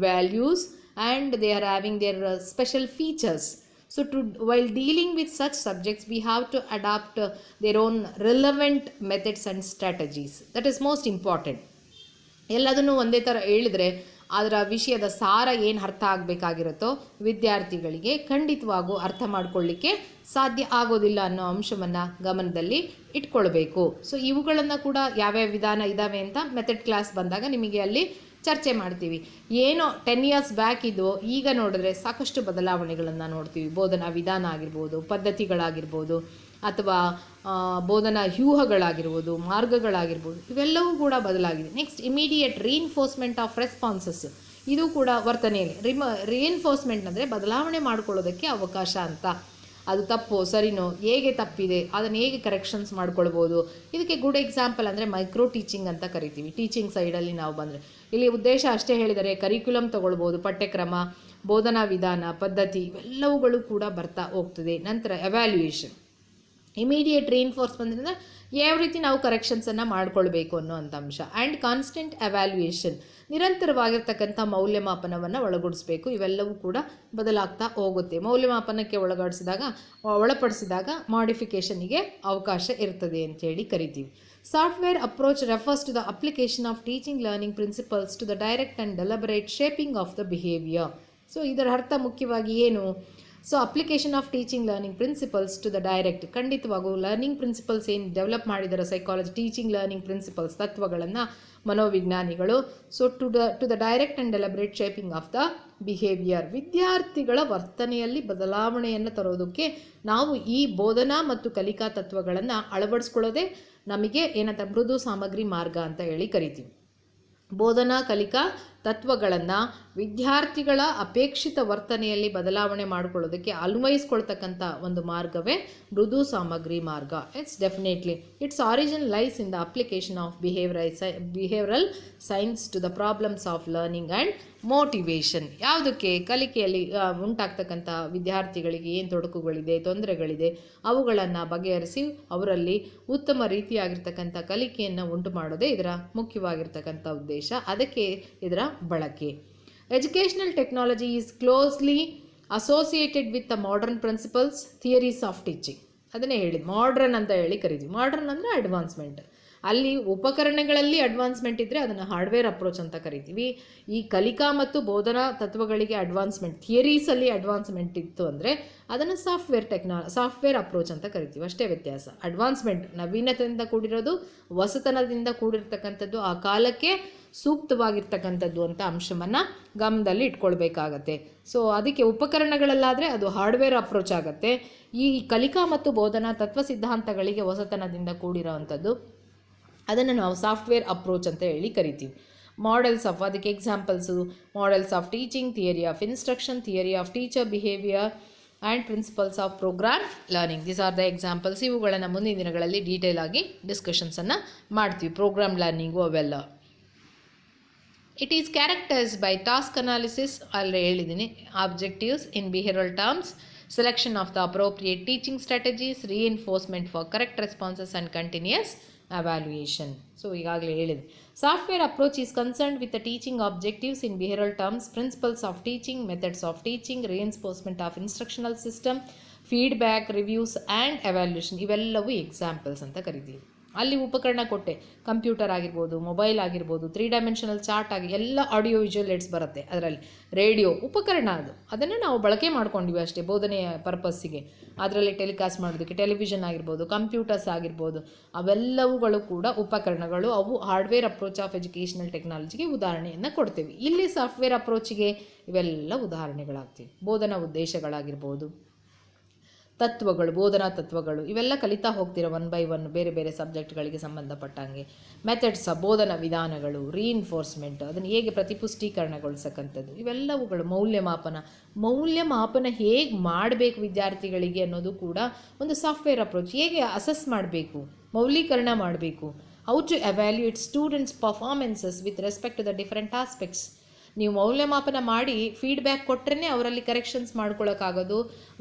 values and they are having their special features. So while dealing with such subjects, we have to adopt their own relevant methods and strategies. That is most important. ಎಲ್ಲದನ್ನು ಒಂದೇ ಥರ ಹೇಳಿದ್ರೆ ಅದರ ವಿಷಯದ ಸಾರ ಏನು ಅರ್ಥ ಆಗಬೇಕಾಗಿರುತ್ತೋ ವಿದ್ಯಾರ್ಥಿಗಳಿಗೆ ಖಂಡಿತವಾಗೂ ಅರ್ಥ ಮಾಡಿಕೊಳ್ಳಿಕ್ಕೆ ಸಾಧ್ಯ ಆಗೋದಿಲ್ಲ ಅನ್ನೋ ಅಂಶವನ್ನು ಗಮನದಲ್ಲಿ ಇಟ್ಕೊಳ್ಬೇಕು. ಸೊ ಇವುಗಳನ್ನು ಕೂಡ ಯಾವ್ಯಾವ ವಿಧಾನ ಇದ್ದಾವೆ ಅಂತ ಮೆಥಡ್ ಕ್ಲಾಸ್ ಬಂದಾಗ ನಿಮಗೆ ಅಲ್ಲಿ ಚರ್ಚೆ ಮಾಡ್ತೀವಿ. ಏನೋ 10 years ಬ್ಯಾಕ್ ಇದ್ದು ಈಗ ನೋಡಿದ್ರೆ ಸಾಕಷ್ಟು ಬದಲಾವಣೆಗಳನ್ನು ನೋಡ್ತೀವಿ. ಬೋಧನಾ ವಿಧಾನ ಆಗಿರ್ಬೋದು, ಪದ್ಧತಿಗಳಾಗಿರ್ಬೋದು, ಅಥವಾ ಬೋಧನಾ ವ್ಯೂಹಗಳಾಗಿರ್ಬೋದು, ಮಾರ್ಗಗಳಾಗಿರ್ಬೋದು, ಇವೆಲ್ಲವೂ ಕೂಡ ಬದಲಾಗಿದೆ. Next immediate reinforcement of responses. ಇದು ಕೂಡ ವರ್ತನೆಯಲ್ಲಿ ರೀಇನ್ಫೋರ್ಸ್ಮೆಂಟ್ ಅಂದರೆ ಬದಲಾವಣೆ ಮಾಡ್ಕೊಳ್ಳೋದಕ್ಕೆ ಅವಕಾಶ ಅಂತ. ಅದು ತಪ್ಪೋ ಸರಿನೋ, ಹೇಗೆ ತಪ್ಪಿದೆ ಅದನ್ನು ಹೇಗೆ ಕರೆಕ್ಷನ್ಸ್ ಮಾಡ್ಕೊಳ್ಬೋದು. ಇದಕ್ಕೆ ಗುಡ್ ಎಕ್ಸಾಂಪಲ್ ಅಂದರೆ ಮೈಕ್ರೋ ಟೀಚಿಂಗ್ ಅಂತ ಕರಿತೀವಿ. ಟೀಚಿಂಗ್ ಸೈಡಲ್ಲಿ ನಾವು ಬಂದರೆ ಇಲ್ಲಿ ಉದ್ದೇಶ ಅಷ್ಟೇ ಹೇಳಿದರೆ ಕರಿಕ್ಯುಲಮ್ ತೊಗೊಳ್ಬೋದು, ಪಠ್ಯಕ್ರಮ, ಬೋಧನಾ ವಿಧಾನ, ಪದ್ಧತಿ ಇವೆಲ್ಲವುಗಳು ಕೂಡ ಬರ್ತಾ ಹೋಗ್ತದೆ. ನಂತರ ಎವ್ಯಾಲ್ಯೂಯೇಷನ್. ಇಮಿಡಿಯೇಟ್ ರೀಇನ್ಫೋರ್ಸ್ಮೆಂಟ್ ಅಂದರೆ ಯಾವ ರೀತಿ ನಾವು ಕರೆಕ್ಷನ್ಸನ್ನು ಮಾಡ್ಕೊಳ್ಬೇಕು ಅನ್ನೋ ಅಂಥ ಅಂಶ. ಆ್ಯಂಡ್ ಕಾನ್ಸ್ಟೆಂಟ್ ಎವ್ಯಾಲ್ಯೂಯೇಷನ್, ನಿರಂತರವಾಗಿರ್ತಕ್ಕಂಥ ಮೌಲ್ಯಮಾಪನವನ್ನು ಒಳಗೂಡಿಸ್ಬೇಕು. ಇವೆಲ್ಲವೂ ಕೂಡ ಬದಲಾಗ್ತಾ ಹೋಗುತ್ತೆ. ಮೌಲ್ಯಮಾಪನಕ್ಕೆ ಒಳಪಡಿಸಿದಾಗ ಮಾಡಿಫಿಕೇಷನ್ಗೆ ಅವಕಾಶ ಇರ್ತದೆ ಅಂತೇಳಿ ಕರಿತೀವಿ. Software approach refers to the application of teaching learning principles to the direct and deliberate shaping of the behaviour. So ಇದರ ಅರ್ಥ ಮುಖ್ಯವಾಗಿ ಏನು? So application of teaching learning principles to the direct, ಖಂಡಿತವಾಗೂ ಲರ್ನಿಂಗ್ ಪ್ರಿನ್ಸಿಪಲ್ಸ್ ಏನು develop ಮಾಡಿದ್ದಾರೆ psychology, teaching learning principles ತತ್ವಗಳನ್ನು ಮನೋವಿಜ್ಞಾನಿಗಳು. So to the direct and deliberate shaping of the behaviour, ವಿದ್ಯಾರ್ಥಿಗಳ ವರ್ತನೆಯಲ್ಲಿ ಬದಲಾವಣೆಯನ್ನು ತರೋದಕ್ಕೆ ನಾವು ಈ ಬೋಧನಾ ಮತ್ತು ಕಲಿಕಾ ತತ್ವಗಳನ್ನು ಅಳವಡಿಸ್ಕೊಳ್ಳೋದೇ ನಮಗೆ ಏನಂತ ಮೃದು ಸಾಮಗ್ರಿ ಮಾರ್ಗ ಅಂತ ಹೇಳಿ ಕರಿತೀವಿ. ಬೋಧನಾ ಕಲಿಕಾ ತತ್ವಗಳನ್ನು ವಿದ್ಯಾರ್ಥಿಗಳ ಅಪೇಕ್ಷಿತ ವರ್ತನೆಯಲ್ಲಿ ಬದಲಾವಣೆ ಮಾಡಿಕೊಳ್ಳೋದಕ್ಕೆ ಅನ್ವಯಿಸ್ಕೊಳ್ತಕ್ಕಂಥ ಒಂದು ಮಾರ್ಗವೇ ಮೃದು ಸಾಮಗ್ರಿ ಮಾರ್ಗ. Definitely its origin lies in the application of behavioural science to the problems of learning and motivation. ಯಾವುದಕ್ಕೆ? ಕಲಿಕೆಯಲ್ಲಿ ಉಂಟಾಗ್ತಕ್ಕಂಥ ವಿದ್ಯಾರ್ಥಿಗಳಿಗೆ ಏನು ತೊಡಕುಗಳಿದೆ, ತೊಂದರೆಗಳಿದೆ, ಅವುಗಳನ್ನು ಬಗೆಹರಿಸಿ ಅವರಲ್ಲಿ ಉತ್ತಮ ರೀತಿಯಾಗಿರ್ತಕ್ಕಂಥ ಕಲಿಕೆಯನ್ನು ಉಂಟು ಮಾಡೋದೇ ಇದರ ಮುಖ್ಯವಾಗಿರ್ತಕ್ಕಂಥ ಉದ್ದೇಶ. ಅದಕ್ಕೆ ಇದರ ಬಳಕೆ. Educational technology is closely associated with the modern principles theories of teaching. ಅದನ್ನೇ ಹೇಳಿದ್ದು ಮಾಡ್ರನ್ ಅಂತ ಹೇಳಿ ಕರಿತೀವಿ. ಮಾಡ್ರನ್ ಅಂದರೆ ಅಡ್ವಾನ್ಸ್ಮೆಂಟ್. ಅಲ್ಲಿ ಉಪಕರಣಗಳಲ್ಲಿ ಅಡ್ವಾನ್ಸ್ಮೆಂಟ್ ಇದ್ದರೆ ಅದನ್ನು ಹಾರ್ಡ್ವೇರ್ ಅಪ್ರೋಚ್ ಅಂತ ಕರಿತೀವಿ. ಈ ಕಲಿಕಾ ಮತ್ತು ಬೋಧನಾ ತತ್ವಗಳಿಗೆ ಅಡ್ವಾನ್ಸ್ಮೆಂಟ್, ಥಿಯರೀಸಲ್ಲಿ ಅಡ್ವಾನ್ಸ್ಮೆಂಟ್ ಇತ್ತು ಅಂದರೆ ಅದನ್ನು ಸಾಫ್ಟ್ವೇರ್ ಅಪ್ರೋಚ್ ಅಂತ ಕರಿತೀವಿ. ಅಷ್ಟೇ ವ್ಯತ್ಯಾಸ. ಅಡ್ವಾನ್ಸ್ಮೆಂಟ್ ನವೀನತೆಯಿಂದ ಕೂಡಿರೋದು, ಹೊಸತನದಿಂದ ಕೂಡಿರ್ತಕ್ಕಂಥದ್ದು, ಆ ಕಾಲಕ್ಕೆ ಸೂಕ್ತವಾಗಿರ್ತಕ್ಕಂಥದ್ದು ಅಂತ ಅಂಶವನ್ನು ಗಮನದಲ್ಲಿ ಇಟ್ಕೊಳ್ಬೇಕಾಗತ್ತೆ. ಸೊ ಅದಕ್ಕೆ ಉಪಕರಣಗಳಲ್ಲಾದರೆ ಅದು ಹಾರ್ಡ್ವೇರ್ ಅಪ್ರೋಚ್ ಆಗುತ್ತೆ. ಈ ಕಲಿಕಾ ಮತ್ತು ಬೋಧನಾ ತತ್ವ ಸಿದ್ಧಾಂತಗಳಿಗೆ ಹೊಸತನದಿಂದ ಕೂಡಿರೋವಂಥದ್ದು, ಅದನ್ನು ನಾವು ಸಾಫ್ಟ್ವೇರ್ ಅಪ್ರೋಚ್ ಅಂತ ಹೇಳಿ ಕರಿತೀವಿ. ಮಾಡೆಲ್ಸ್ ಆಫ್, ಅದಕ್ಕೆ examples models of teaching, theory of instruction, theory of teacher behaviour and principles of program learning. These are the examples. ಇವುಗಳನ್ನು ಮುಂದಿನ ದಿನಗಳಲ್ಲಿ ಡೀಟೇಲ್ ಆಗಿ ಡಿಸ್ಕಷನ್ಸನ್ನು ಮಾಡ್ತೀವಿ. ಪ್ರೋಗ್ರಾಮ್ ಲರ್ನಿಂಗು ಅವೆಲ್ಲ. It is characters by task analysis, ಅಲ್ಲಿ ಹೇಳಿದ್ದೀನಿ, objectives in behavioural terms, selection of the appropriate teaching strategies, reinforcement for correct responses and continuous evaluation. So ಈಗಾಗಲೇ ಹೇಳಿದೆ. Software approach is concerned with the teaching objectives in behavioral terms, principles of teaching, methods of teaching, reinforcement of instructional system, feedback, reviews and evaluation. ಇವೆಲ್ಲವೂ examples ಅಂತ ಕರಿತೀವಿ. ಅಲ್ಲಿ ಉಪಕರಣ ಕೊಟ್ಟೆ, computer ಆಗಿರ್ಬೋದು, mobile ಆಗಿರ್ಬೋದು, 3 ಡೈಮೆನ್ಷನಲ್ ಚಾರ್ಟ್ ಆಗಿ ಎಲ್ಲ ಆಡಿಯೋ ವಿಜುವಲ್ ಏಡ್ಸ್ ಬರುತ್ತೆ ಅದರಲ್ಲಿ. ರೇಡಿಯೋ ಉಪಕರಣ ಅದನ್ನು ನಾವು ಬಳಕೆ ಮಾಡ್ಕೊಂಡಿವಿ ಅಷ್ಟೇ ಬೋಧನೆಯ ಪರ್ಪಸ್ಸಿಗೆ. ಅದರಲ್ಲಿ ಟೆಲಿಕಾಸ್ಟ್ ಮಾಡೋದಕ್ಕೆ ಟೆಲಿವಿಷನ್ ಆಗಿರ್ಬೋದು, ಕಂಪ್ಯೂಟರ್ಸ್ ಆಗಿರ್ಬೋದು, ಅವೆಲ್ಲವುಗಳು ಕೂಡ ಉಪಕರಣಗಳು. ಅವು ಹಾರ್ಡ್ವೇರ್ ಅಪ್ರೋಚ್ ಆಫ್ ಎಜುಕೇಷನಲ್ ಟೆಕ್ನಾಲಜಿಗೆ ಉದಾಹರಣೆಯನ್ನು ಕೊಡ್ತೇವೆ. ಇಲ್ಲಿ ಸಾಫ್ಟ್ವೇರ್ ಅಪ್ರೋಚಿಗೆ ಇವೆಲ್ಲ ಉದಾಹರಣೆಗಳಾಗ್ತಿವೆ. ಬೋಧನಾ ಉದ್ದೇಶಗಳಾಗಿರ್ಬೋದು, ತತ್ವಗಳು, ಬೋಧನಾ ತತ್ವಗಳು, ಇವೆಲ್ಲ ಕಲಿತಾ ಹೋಗ್ತೀರ 1 by 1 ಬೇರೆ ಬೇರೆ ಸಬ್ಜೆಕ್ಟ್ಗಳಿಗೆ ಸಂಬಂಧಪಟ್ಟಂಗೆ. ಮೆಥಡ್ಸ್, ಬೋಧನಾ ವಿಧಾನಗಳು, ರೀಇನ್ಫೋರ್ಸ್ಮೆಂಟ್, ಅದನ್ನು ಹೇಗೆ ಪ್ರತಿಪುಷ್ಟೀಕರಣಗೊಳಿಸಕ್ಕಂಥದ್ದು, ಇವೆಲ್ಲವುಗಳು. ಮೌಲ್ಯಮಾಪನ ಹೇಗೆ ಮಾಡಬೇಕು ವಿದ್ಯಾರ್ಥಿಗಳಿಗೆ ಅನ್ನೋದು ಕೂಡ ಒಂದು ಸಾಫ್ಟ್ವೇರ್ ಅಪ್ರೋಚ್. ಹೇಗೆ ಅಸೆಸ್ ಮಾಡಬೇಕು, ಮೌಲ್ಯೀಕರಣ ಮಾಡಬೇಕು, how to evaluate students performances with respect to the different aspects. ನೀವು ಮೌಲ್ಯಮಾಪನ ಮಾಡಿ ಫೀಡ್ಬ್ಯಾಕ್ ಕೊಟ್ಟರೆ ಅವರಲ್ಲಿ ಕರೆಕ್ಷನ್ಸ್ ಮಾಡ್ಕೊಳ್ಳೋಕ್ಕಾಗೋದು,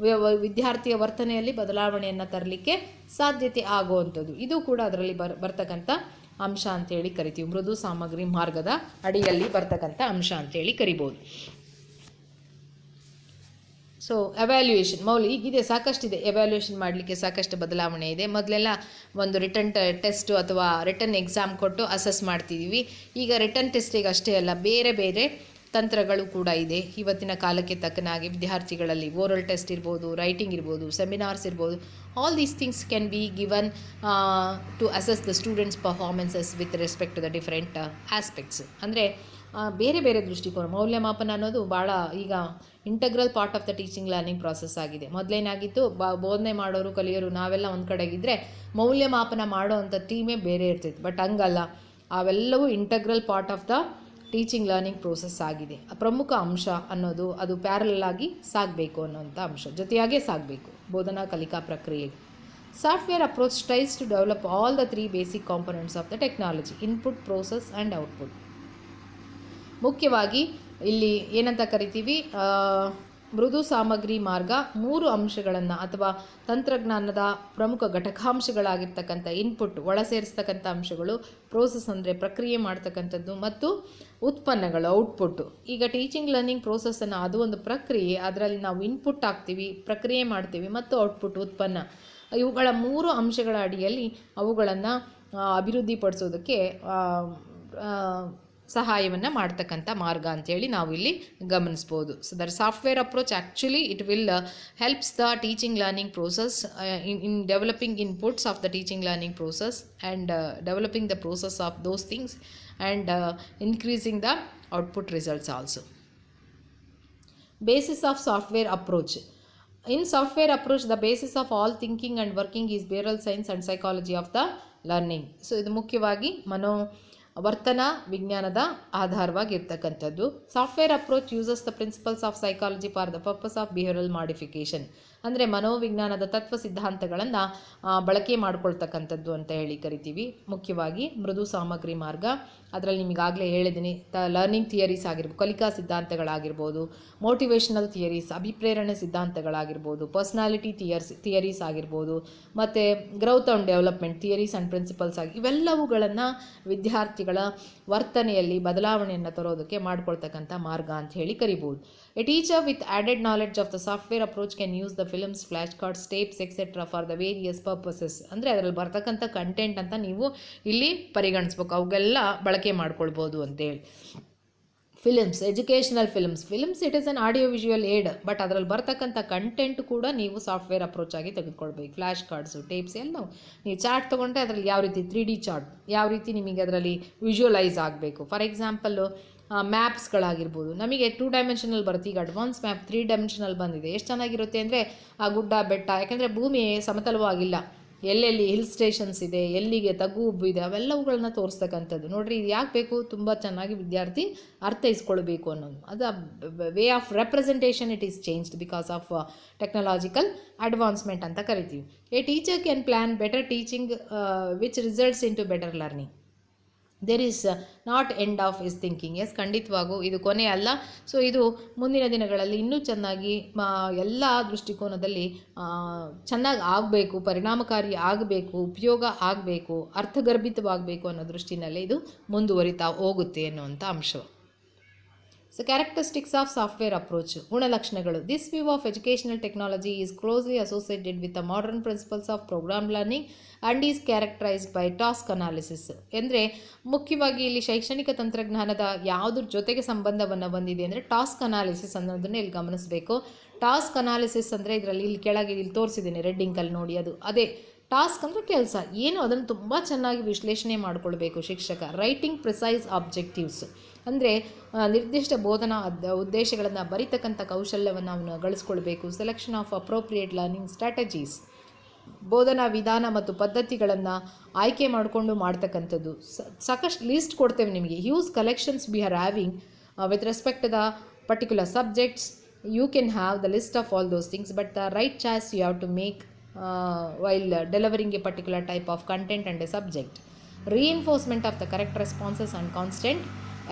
ವಿದ್ಯಾರ್ಥಿಯ ವರ್ತನೆಯಲ್ಲಿ ಬದಲಾವಣೆಯನ್ನು ತರಲಿಕ್ಕೆ ಸಾಧ್ಯತೆ ಆಗುವಂಥದ್ದು. ಇದು ಕೂಡ ಅದರಲ್ಲಿ ಬರ್ತಕ್ಕಂಥ ಅಂಶ ಅಂತೇಳಿ ಕರಿತೀವಿ. ಮೃದು ಸಾಮಗ್ರಿ ಮಾರ್ಗದ ಅಡಿಯಲ್ಲಿ ಬರ್ತಕ್ಕಂಥ ಅಂಶ ಅಂತೇಳಿ ಕರಿಬೋದು. ಸೊ ಎವ್ಯಾಲ್ಯೂಯೇಷನ್ ಈಗಿದೆ, ಸಾಕಷ್ಟಿದೆ. ಎವ್ಯಾಲ್ಯೂಯೇಷನ್ ಮಾಡಲಿಕ್ಕೆ ಸಾಕಷ್ಟು ಬದಲಾವಣೆ ಇದೆ. ಮೊದಲೆಲ್ಲ ಒಂದು ರಿಟರ್ನ್ ಟೆಸ್ಟು ಅಥವಾ ರಿಟರ್ನ್ ಎಕ್ಸಾಮ್ ಕೊಟ್ಟು ಅಸೆಸ್ ಮಾಡ್ತಿದ್ದೀವಿ. ಈಗ ರಿಟರ್ನ್ ಟೆಸ್ಟಿಗೆ ಅಷ್ಟೇ ಅಲ್ಲ, ಬೇರೆ ಬೇರೆ ತಂತ್ರಗಳು ಕೂಡ ಇದೆ. ಇವತ್ತಿನ ಕಾಲಕ್ಕೆ ತಕ್ಕನಾಗಿ ವಿದ್ಯಾರ್ಥಿಗಳಲ್ಲಿ ಓರಲ್ ಟೆಸ್ಟ್ ಇರ್ಬೋದು, ರೈಟಿಂಗ್ ಇರ್ಬೋದು, ಸೆಮಿನಾರ್ಸ್ ಇರ್ಬೋದು, all these things can be given to assess the students performances with respect to the different aspects. ಅಂದರೆ ಬೇರೆ ಬೇರೆ ದೃಷ್ಟಿಕೋನ. ಮೌಲ್ಯಮಾಪನ ಅನ್ನೋದು ಭಾಳ ಈಗ integral part of the teaching learning process ಆಗಿದೆ. ಮೊದಲೇನಾಗಿತ್ತು, ಬೋಧನೆ ಮಾಡೋರು ಕಲಿಯೋರು ನಾವೆಲ್ಲ ಒಂದು ಕಡೆಗಿದ್ದರೆ ಮೌಲ್ಯಮಾಪನ ಮಾಡೋ ಅಂಥ ಟೀಮೇ ಬೇರೆ ಇರ್ತಿತ್ತು. ಬಟ್ ಹಂಗಲ್ಲ, ಅವೆಲ್ಲವೂ integral part of the teaching learning process ಆಗಿದೆ. ಪ್ರಮುಖ ಅಂಶ ಅನ್ನೋದು ಅದು ಪ್ಯಾರಲಲ್ ಆಗಿ ಸಾಗಬೇಕು ಅನ್ನೋಂಥ ಅಂಶ, ಜೊತೆಯಾಗೇ ಸಾಗಬೇಕು ಬೋಧನಾ ಕಲಿಕಾ ಪ್ರಕ್ರಿಯೆಗೆ. Software approach tries to develop all the 3 basic components of the technology: input, process and output. ಮುಖ್ಯವಾಗಿ ಇಲ್ಲಿ ಏನಂತ ಕರಿತೀವಿ, ಮೃದು ಸಾಮಗ್ರಿ ಮಾರ್ಗ 3 ಅಂಶಗಳನ್ನು ಅಥವಾ ತಂತ್ರಜ್ಞಾನದ ಪ್ರಮುಖ ಘಟಕಾಂಶಗಳಾಗಿರ್ತಕ್ಕಂಥ ಇನ್ಪುಟ್, ಒಳ ಸೇರಿಸ್ತಕ್ಕಂಥ ಅಂಶಗಳು, ಪ್ರೋಸೆಸ್ ಅಂದರೆ ಪ್ರಕ್ರಿಯೆ ಮಾಡ್ತಕ್ಕಂಥದ್ದು, ಮತ್ತು ಉತ್ಪನ್ನಗಳು, ಔಟ್ಪುಟ್ಟು. ಈಗ ಟೀಚಿಂಗ್ ಲರ್ನಿಂಗ್ ಪ್ರೋಸೆಸ್ಸನ್ನು ಅದು ಒಂದು ಪ್ರಕ್ರಿಯೆ, ಅದರಲ್ಲಿ ನಾವು ಇನ್ಪುಟ್ ಹಾಕ್ತೀವಿ, ಪ್ರಕ್ರಿಯೆ ಮಾಡ್ತೀವಿ, ಮತ್ತು ಔಟ್ಪುಟ್ ಉತ್ಪನ್ನ. ಇವುಗಳ 3 ಅಂಶಗಳ ಅಡಿಯಲ್ಲಿ ಅವುಗಳನ್ನು ಅಭಿವೃದ್ಧಿಪಡಿಸೋದಕ್ಕೆ ಸಹಾಯವನ್ನು ಮಾಡ್ತಕ್ಕಂಥ ಮಾರ್ಗ ಅಂತೇಳಿ ನಾವು ಇಲ್ಲಿ ಗಮನಿಸ್ಬೋದು. So that software approach actually it will helps the teaching learning process in developing inputs of the teaching learning process and developing the process of those things and increasing the output results also. Basis of software approach. In software approach, the basis of all thinking and working is behavioral science and psychology of the learning. So ಇದು ಮುಖ್ಯವಾಗಿ ವರ್ತನಾ ವಿಜ್ಞಾನದ ಆಧಾರವಾಗಿರ್ತಕ್ಕಂಥದ್ದು. Software approach uses the principles of psychology for the purpose of behavioural modification. ಅಂದರೆ ಮನೋವಿಜ್ಞಾನದ ತತ್ವ ಸಿದ್ಧಾಂತಗಳನ್ನು ಬಳಕೆ ಮಾಡ್ಕೊಳ್ತಕ್ಕಂಥದ್ದು ಅಂತ ಹೇಳಿ ಕರಿತೀವಿ. ಮುಖ್ಯವಾಗಿ ಮೃದು ಸಾಮಗ್ರಿ ಮಾರ್ಗ, ಅದರಲ್ಲಿ ನಿಮಗಾಗಲೇ ಹೇಳಿದ್ದೀನಿ, ಲರ್ನಿಂಗ್ ಥಿಯರೀಸ್ ಆಗಿರ್ಬೋದು, ಕಲಿಕಾ ಸಿದ್ಧಾಂತಗಳಾಗಿರ್ಬೋದು, ಮೋಟಿವೇಶ್ನಲ್ ಥಿಯರೀಸ್, ಅಭಿಪ್ರೇರಣೆ ಸಿದ್ಧಾಂತಗಳಾಗಿರ್ಬೋದು, ಪರ್ಸ್ನಾಲಿಟಿ ಥಿಯರೀಸ್ ಆಗಿರ್ಬೋದು, ಮತ್ತು growth and development theories and principles ಇವೆಲ್ಲವುಗಳನ್ನು ವಿದ್ಯಾರ್ಥಿಗಳ ವರ್ತನೆಯಲ್ಲಿ ಬದಲಾವಣೆಯನ್ನು ತರೋದಕ್ಕೆ ಮಾಡ್ಕೊಳ್ತಕ್ಕಂಥ ಮಾರ್ಗ ಅಂತ ಹೇಳಿ ಕರಿಬೋದು. A teacher with added knowledge of the software approach can use the films, flash cards, tapes etcetera for the various purposes. ಅಂದರೆ ಅದರಲ್ಲಿ ಬರ್ತಕ್ಕಂಥ ಕಂಟೆಂಟ್ ಅಂತ ನೀವು ಇಲ್ಲಿ ಪರಿಗಣಿಸ್ಬೇಕು, ಅವುಗೆಲ್ಲ ಬಳಕೆ ಮಾಡ್ಕೊಳ್ಬೋದು ಅಂತೇಳಿ. Films, educational films it is an audio visual aid, but ಅದರಲ್ಲಿ ಬರ್ತಕ್ಕಂಥ ಕಂಟೆಂಟ್ ಕೂಡ ನೀವು ಸಾಫ್ಟ್ವೇರ್ ಅಪ್ರೋಚ್ ಆಗಿ ತೆಗೆದುಕೊಳ್ಬೇಕು. ಫ್ಲ್ಯಾಶ್ ಕಾರ್ಡ್ಸು, ಟೇಪ್ಸ್ ಎಲ್ಲ ನೀವು ಚಾರ್ಟ್ ತೊಗೊಂಡ್ರೆ ಅದರಲ್ಲಿ ಯಾವ ರೀತಿ 3D ಚಾರ್ಟ್ ಯಾವ ರೀತಿ ನಿಮಗೆ ಅದರಲ್ಲಿ ವಿಜುವಲೈಸ್ ಆಗಬೇಕು. ಫಾರ್ ಎಕ್ಸಾಂಪಲ್ಲು ಮ್ಯಾಪ್ಸ್ಗಳಾಗಿರ್ಬೋದು, ನಮಗೆ 2 ಡೈಮೆನ್ಷನಲ್ ಬರುತ್ತೆ. ಈಗ ಅಡ್ವಾನ್ಸ್ ಮ್ಯಾಪ್ 3 ಡೈಮೆನ್ಷನಲ್ ಬಂದಿದೆ. ಎಷ್ಟು ಚೆನ್ನಾಗಿರುತ್ತೆ ಅಂದರೆ ಆ ಗುಡ್ಡ ಬೆಟ್ಟ, ಯಾಕೆಂದರೆ ಭೂಮಿ ಸಮತಲವಾಗಿಲ್ಲ, ಎಲ್ಲೆಲ್ಲಿ ಹಿಲ್ ಸ್ಟೇಷನ್ಸ್ ಇದೆ, ಎಲ್ಲಿಗೆ ತಗ್ಗು ಉಬ್ಬು ಇದೆ, ಅವೆಲ್ಲವುಗಳನ್ನ ತೋರಿಸ್ತಕ್ಕಂಥದ್ದು. ನೋಡಿರಿ, ಇದು ಯಾಕೆ ಬೇಕು, ತುಂಬ ಚೆನ್ನಾಗಿ ವಿದ್ಯಾರ್ಥಿ ಅರ್ಥೈಸ್ಕೊಳ್ಬೇಕು ಅನ್ನೋದು. ಅದು way of representation it is changed because of technological advancement ಅಂತ ಕರಿತೀವಿ. A teacher can plan better teaching which results into better learning. There is not end of his thinking. Yes, ಖಂಡಿತವಾಗೂ ಇದು ಕೊನೆ ಅಲ್ಲ. ಸೊ ಇದು ಮುಂದಿನ ದಿನಗಳಲ್ಲಿ ಇನ್ನೂ ಚೆನ್ನಾಗಿ ಎಲ್ಲ ದೃಷ್ಟಿಕೋನದಲ್ಲಿ ಚೆನ್ನಾಗಿ ಆಗಬೇಕು, ಪರಿಣಾಮಕಾರಿ ಆಗಬೇಕು, ಉಪಯೋಗ ಆಗಬೇಕು, ಅರ್ಥಗರ್ಭಿತವಾಗಬೇಕು ಅನ್ನೋ ದೃಷ್ಟಿನಲ್ಲೇ ಇದು ಮುಂದುವರಿತಾ ಹೋಗುತ್ತೆ ಅನ್ನುವಂಥ ಅಂಶ. So characteristics of software approach, ಗುಣಲಕ್ಷಣಗಳು. This view of educational technology is closely associated with the modern principles of program learning and is characterised by task analysis. ಅಂದರೆ ಮುಖ್ಯವಾಗಿ ಇಲ್ಲಿ ಶೈಕ್ಷಣಿಕ ತಂತ್ರಜ್ಞಾನದ ಯಾವುದ್ರ ಜೊತೆಗೆ ಸಂಬಂಧವನ್ನು ಹೊಂದಿದೆ ಅಂದರೆ ಟಾಸ್ಕ್ ಅನಾಲಿಸಿಸ್ ಅನ್ನೋದನ್ನೇ ಇಲ್ಲಿ ಗಮನಿಸಬೇಕು. ಟಾಸ್ಕ್ ಅನಾಲಿಸಿಸ್ ಅಂದರೆ ಇದರಲ್ಲಿ ಇಲ್ಲಿ ಕೆಳಗೆ ಇಲ್ಲಿ ತೋರಿಸಿದ್ದೀನಿ ರೆಡ್ ಇಂಕಲ್ಲಿ ನೋಡಿ, ಅದೇ ಟಾಸ್ಕ್ ಅಂದರೆ ಕೆಲಸ ಏನು, ಅದನ್ನು ತುಂಬ ಚೆನ್ನಾಗಿ ವಿಶ್ಲೇಷಣೆ ಮಾಡಿಕೊಳ್ಬೇಕು ಶಿಕ್ಷಕ. ರೈಟಿಂಗ್ ಪ್ರಿಸೈಸ್ ಆಬ್ಜೆಕ್ಟಿವ್ಸ್ ಅಂದರೆ ನಿರ್ದಿಷ್ಟ ಬೋಧನಾ ಉದ್ದೇಶಗಳನ್ನು ಬರಿತಕ್ಕಂಥ ಕೌಶಲ್ಯವನ್ನು ಅವನು ಗಳಿಸ್ಕೊಳ್ಬೇಕು. Selection of appropriate learning strategies, ಬೋಧನಾ ವಿಧಾನ ಮತ್ತು ಪದ್ಧತಿಗಳನ್ನು ಆಯ್ಕೆ ಮಾಡಿಕೊಂಡು ಮಾಡ್ತಕ್ಕಂಥದ್ದು. ಸಾಕಷ್ಟು ಲೀಸ್ಟ್ ಕೊಡ್ತೇವೆ ನಿಮಗೆ. Use collections we are having with respect to the particular subjects. You can have the list of all those things, but the right choice you have to make while delivering a particular type of content and a subject. Reinforcement of the correct responses and constant